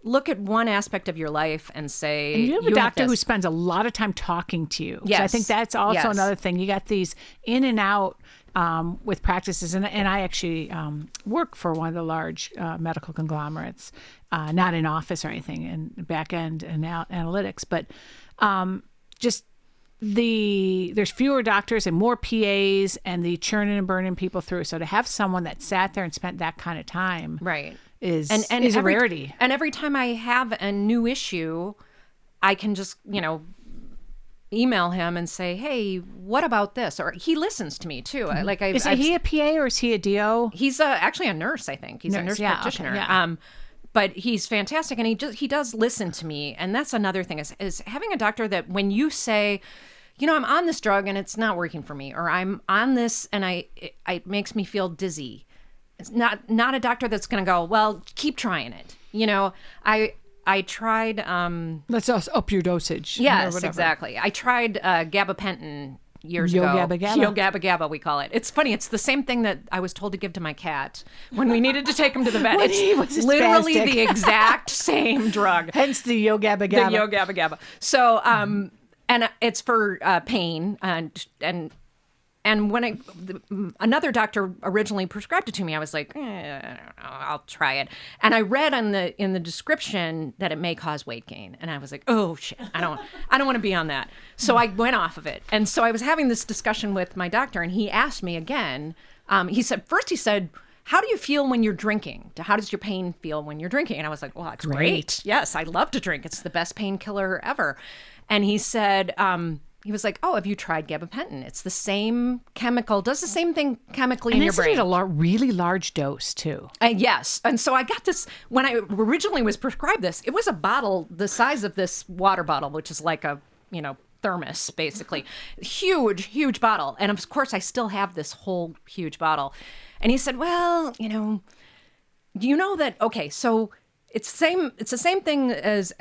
look at one aspect of your life and say, and you have a doctor who spends a lot of time talking to you. Yes. So I think that's also another thing. You got these in and out with practices. And I actually work for one of the large medical conglomerates, not in office or anything, in back end and analytics, but there's fewer doctors and more PAs and the churning and burning people through. So to have someone that sat there and spent that kind of time is a rarity. And every time I have a new issue, I can just, email him and say, hey, what about this? Or he listens to me too. Is he a PA or is he a DO? He's actually a nurse, I think. He's a nurse practitioner. Okay, yeah. But he's fantastic, and he does listen to me, and that's another thing is having a doctor that when you say, I'm on this drug and it's not working for me, or I'm on this and it makes me feel dizzy. It's not a doctor that's going to go, well, keep trying it. I tried. Let's just up your dosage. Yes, exactly. I tried gabapentin years ago. Yo Gabba Gabba, we call it. It's funny. It's the same thing that I was told to give to my cat when we needed to take him to the vet. It's literally the exact same drug. Hence the Yo Gabba Gabba. The Yo Gabba Gabba. So, and it's for pain and when another doctor originally prescribed it to me, I was like, I don't know, I'll try it. And I read in the description that it may cause weight gain, and I was like, oh shit, I don't want to be on that. So I went off of it, and so I was having this discussion with my doctor, and he asked me again. He said, how do you feel when you're drinking? How does your pain feel when you're drinking? And I was like, well, it's great. Yes, I love to drink. It's the best painkiller ever. And he said, he was like, oh, have you tried gabapentin? It's the same chemical, does the same thing chemically in your brain. And it's a really large dose, too. Yes. And so I got this, when I originally was prescribed this, it was a bottle the size of this water bottle, which is like a, thermos, basically. Huge, huge bottle. And of course, I still have this whole huge bottle. And he said, well, that, okay, so it's the same thing does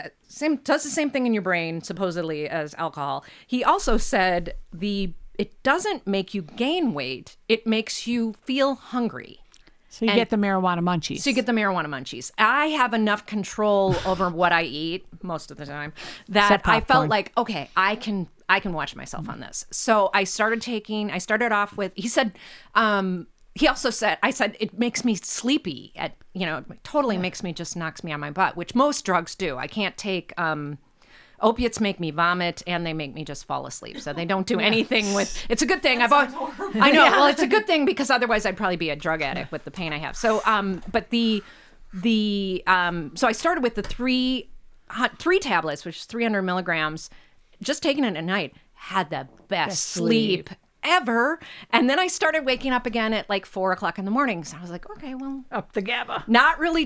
the same thing in your brain, supposedly, as alcohol. He also said it doesn't make you gain weight. It makes you feel hungry. So you get the marijuana munchies. I have enough control over what I eat most of the time that I felt like, okay, I can watch myself on this. So I started off with, he said, he also said, I said, it makes me sleepy it totally makes me, just knocks me on my butt, which most drugs do. I can't take Opiates make me vomit and they make me just fall asleep. So they don't do anything with. It's a good thing. I know. Well, it's a good thing because otherwise I'd probably be a drug addict with the pain I have. So, but so I started with the three tablets, which is 300 milligrams. Just taking it at night, had the best sleep ever. And then I started waking up again at like 4 o'clock in the morning. So I was like, okay, well, Up the GABA. not really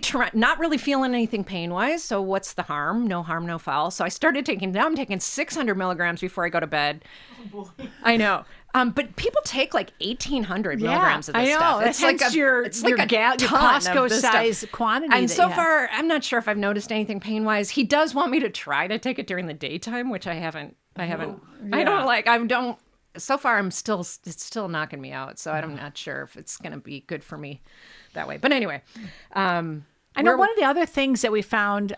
feeling anything pain wise. So what's the harm? No harm, no foul. So I started now I'm taking 600 milligrams before I go to bed. Oh boy. I know. But people take like 1,800 milligrams of this I know. stuff. It's like your Costco size quantity. And that so you have. far, I'm not sure if I've noticed anything pain wise. He does want me to try to take it during the daytime, which I haven't. I don't like. I don't. So far, it's still knocking me out. So I'm not sure if it's going to be good for me that way. But anyway, I know one of the other things that we found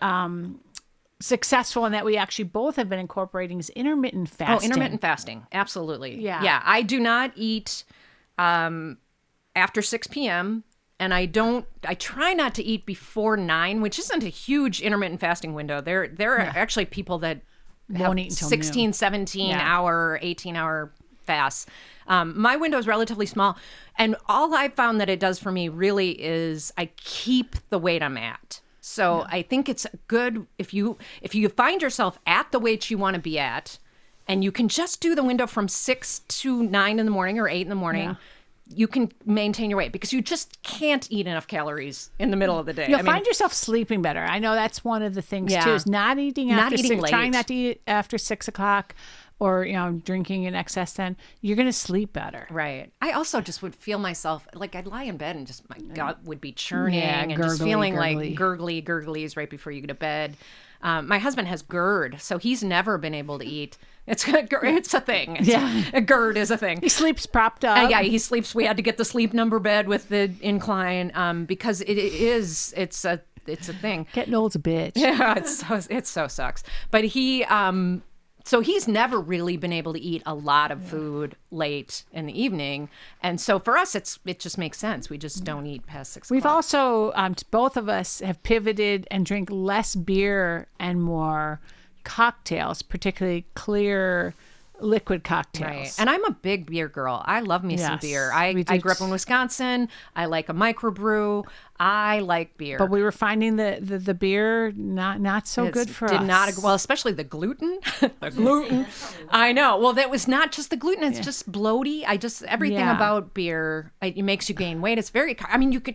successful and that we actually both have been incorporating is intermittent fasting. Oh, intermittent fasting. Absolutely. Yeah. Yeah. I do not eat after 6 p.m. And I try not to eat before 9, which isn't a huge intermittent fasting window. There are actually people that Won't have eat until 16, noon. 17 hour, 18 hour fasts. My window is relatively small. And all I've found that it does for me really is I keep the weight I'm at. So I think it's good if you find yourself at the weight you want to be at, and you can just do the window from 6 to 9 in the morning or 8 in the morning, you can maintain your weight because you just can't eat enough calories in the middle of the day. You'll find yourself sleeping better. I know that's one of the things too, is not eating late. trying not to eat after 6 o'clock or, drinking in excess then. You're going to sleep better. Right. I also just would feel myself, like I'd lie in bed and just my gut would be churning and gurgly, just feeling gurgly. like gurglies right before you go to bed. My husband has GERD, so he's never been able to eat. It's a thing. A GERD is a thing. He sleeps propped up. He sleeps. We had to get the sleep number bed with the incline because it's a thing. Getting old's a bitch. Yeah, it so sucks. But so he's never really been able to eat a lot of food late in the evening, and so for us, it just makes sense. We just don't eat past 6 o'clock. We've also, both of us have pivoted and drink less beer and more cocktails, particularly clear liquid cocktails. Right. And I'm a big beer girl. I love me some Yes, beer. I grew up in Wisconsin. I like a microbrew. I like beer. But we were finding the beer not so good for us. Well, especially the gluten. The gluten. I know. Well, that was not just the gluten. It's just bloaty. Everything about beer, it makes you gain weight. It's very,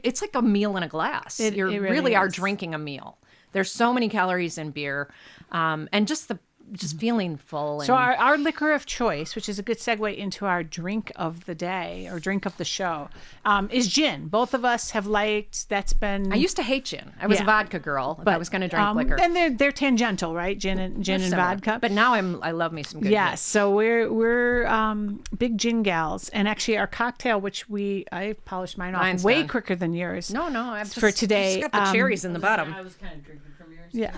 it's like a meal in a glass. It You really really are is. drinking a meal. There's so many calories in beer. And just feeling full. So our liquor of choice, which is a good segue into our drink of the day or drink of the show, is gin. Both of us have liked. That's been. I used to hate gin. I was a vodka girl. If I was going to drink liquor, and they're tangential, right? Gin and similar. vodka. But now I love me some good. Yes, so we're big gin gals, and actually our cocktail, which I polished mine off Mine's way done. quicker than yours. No, I've for today. Just got the cherries in the bottom. I was kind of drinking from yours. Yeah,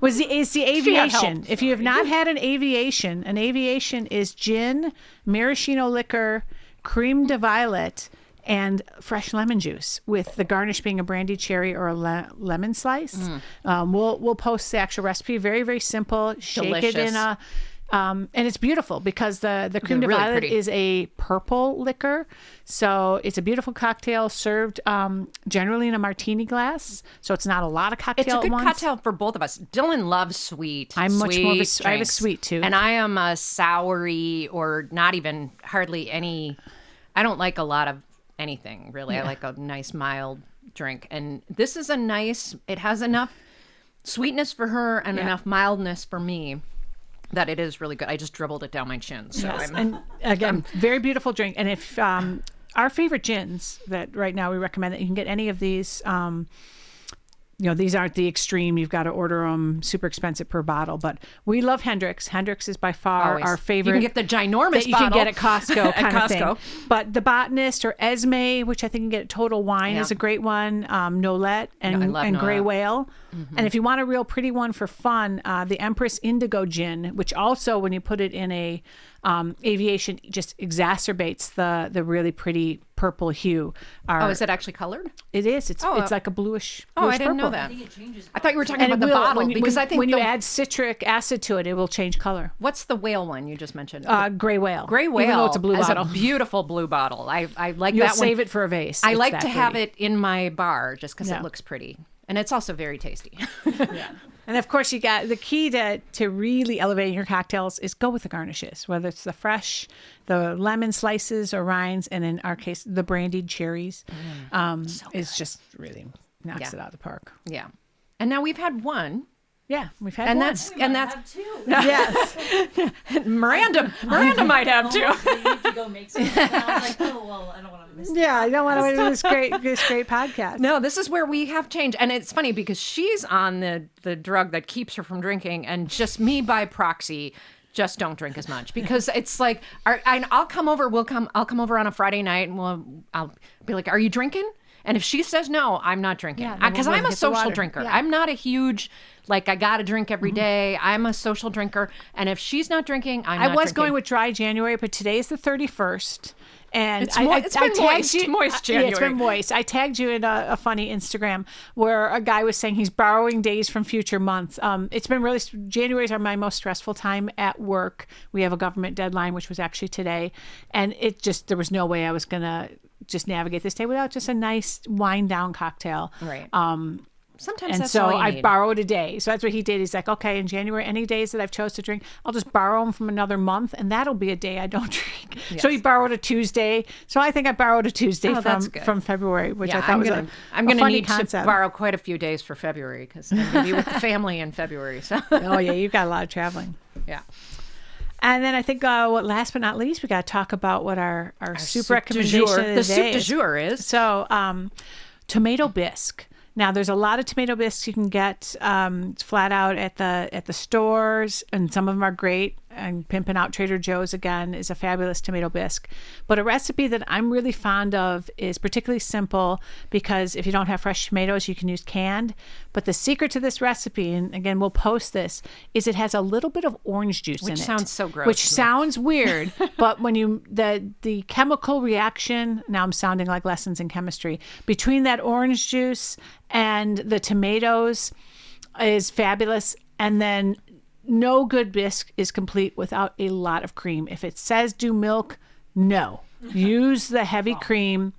it's the aviation. If you have not had an aviation is gin, maraschino liquor, creme de violet, and fresh lemon juice, with the garnish being a brandy cherry or a lemon slice. We'll post the actual recipe. Very, very simple. Shake it in a. And it's beautiful because the creme de really violet pretty. is a purple liquor. So it's a beautiful cocktail served generally in a martini glass. So it's not a lot of cocktail It's a at good once. cocktail for both of us. Dylan loves sweet. I'm much more of a sweet I have a drinks. sweet tooth. And I am a soury or not even hardly any. I don't like a lot of anything really. I like a nice mild drink. And this is it has enough sweetness for her and enough mildness for me that it is really good. I just dribbled it down my chin. So Yes. And again, very beautiful drink. And if our favorite gins that right now we recommend that you can get any of these, these aren't the extreme. You've got to order them super expensive per bottle. But we love Hendrick's. Hendrick's is by far Always. our favorite. You can get the ginormous that you can bottle get at Costco kind of Costco. thing. But the Botanist or Esme, which I think you can get at Total Wine, is a great one. Nolette and Gray Nolette. Whale. And if you want a real pretty one for fun, the Empress Indigo Gin, which also when you put it in a Aviation just exacerbates the really pretty purple hue. Oh, is it actually colored? It is. It's like a bluish. Oh, I didn't know purple. I that. think it changes. I thought you were talking And about it the will, bottle because I think when you add citric acid to it, it will change color. What's the whale one you just mentioned? Gray whale. Gray whale. Even though it's a blue is bottle. a beautiful blue bottle. I like You'll that one. save it for a vase. I It's like that to have pretty. it in my bar just because Yeah. it looks pretty. And it's also very tasty. And of course, you got the key to really elevating your cocktails is go with the garnishes, whether it's the fresh, the lemon slices or rinds, and in our case, the brandied cherries. It's just really knocks Yeah. it out of the park. Yeah. And now we've had one. Yeah, we've had And one. that's We and might that's have two. yes. Miranda might have too. Almost need to go make some. And I was like, oh well, I don't want to miss. Yeah, I don't want to do this great podcast. No, this is where we have changed. And it's funny because she's on the drug that keeps her from drinking, and just me by proxy just don't drink as much because it's like I'll come over. I'll come over on a Friday night and I'll be like, "Are you drinking?" And if she says no, I'm not drinking Yeah, then because we'll I'm a hit the social water. drinker. Yeah. I'm not a huge like I got to drink every day. I'm a social drinker, and if she's not drinking, I'm not I was drinking. going with dry January, but today is the 31st. And It's been moist Yeah, it's January. been moist. I tagged you in a funny Instagram where a guy was saying he's borrowing days from future months. It's been really, Januaries are my most stressful time at work. We have a government deadline, which was actually today. And there was no way I was going to just navigate this day without just a nice wind down cocktail. Right. Sometimes And that's so all you I need. borrowed a day. So that's what he did. He's like, okay, in January, any days that I've chose to drink, I'll just borrow them from another month, and that'll be a day I don't drink. So he borrowed a Tuesday. So I think I borrowed a Tuesday that's good. from February, which Yeah, I thought I'm was gonna a funny need concept. to borrow quite a few days for February because I'm gonna be with the family in February. So Oh yeah, you've got a lot of traveling. yeah. And then I think, last but not least, we got to talk about what our soup recommendation of the The day soup du is. jour is So, tomato bisque. Now, there's a lot of tomato bisques you can get flat out at the stores, and some of them are great. And pimping out Trader Joe's again is a fabulous tomato bisque. But a recipe that I'm really fond of is particularly simple because if you don't have fresh tomatoes, you can use canned. But the secret to this recipe, and again, we'll post this, is it has a little bit of orange juice in it. Which sounds so gross Which to me. sounds weird, but when the chemical reaction, now I'm sounding like lessons in chemistry, between that orange juice and the tomatoes is fabulous. And then no good bisque is complete without a lot of cream. If it says do milk, no. Use the heavy cream.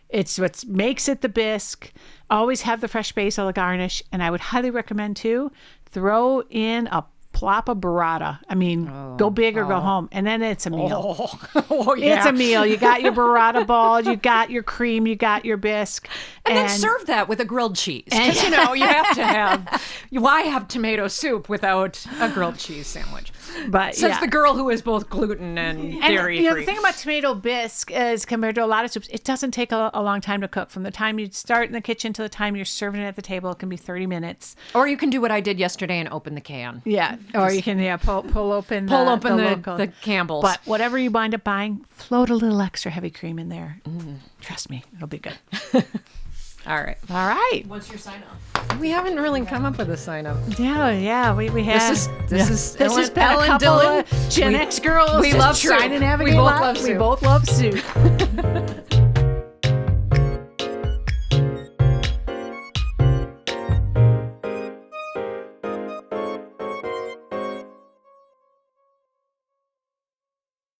It's what makes it the bisque. Always have the fresh basil garnish. And I would highly recommend, too, throw in a plop of burrata. I mean, go big or go home. And then it's a meal. Oh yeah. It's a meal. You got your burrata ball, you got your cream, you got your bisque. And then serve that with a grilled cheese. Because, you have to have, why have tomato soup without a grilled cheese sandwich? But Says yeah. the girl who is both gluten and dairy And, free. the thing about tomato bisque is compared to a lot of soups, it doesn't take a long time to cook. From the time you start in the kitchen to the time you're serving it at the table, it can be 30 minutes. Or you can do what I did yesterday and open the can. Yeah. Or you can pull open local. the Campbell's. But whatever you wind up buying, float a little extra heavy cream in there. Trust me, it'll be good. All right. All right. What's your sign off? We haven't really come up with a sign up. Yeah, we have. This is This has been Ellen a couple Dillon. of Gen X girls we just love trying soup. to navigate We both life. love We soup. both love soup.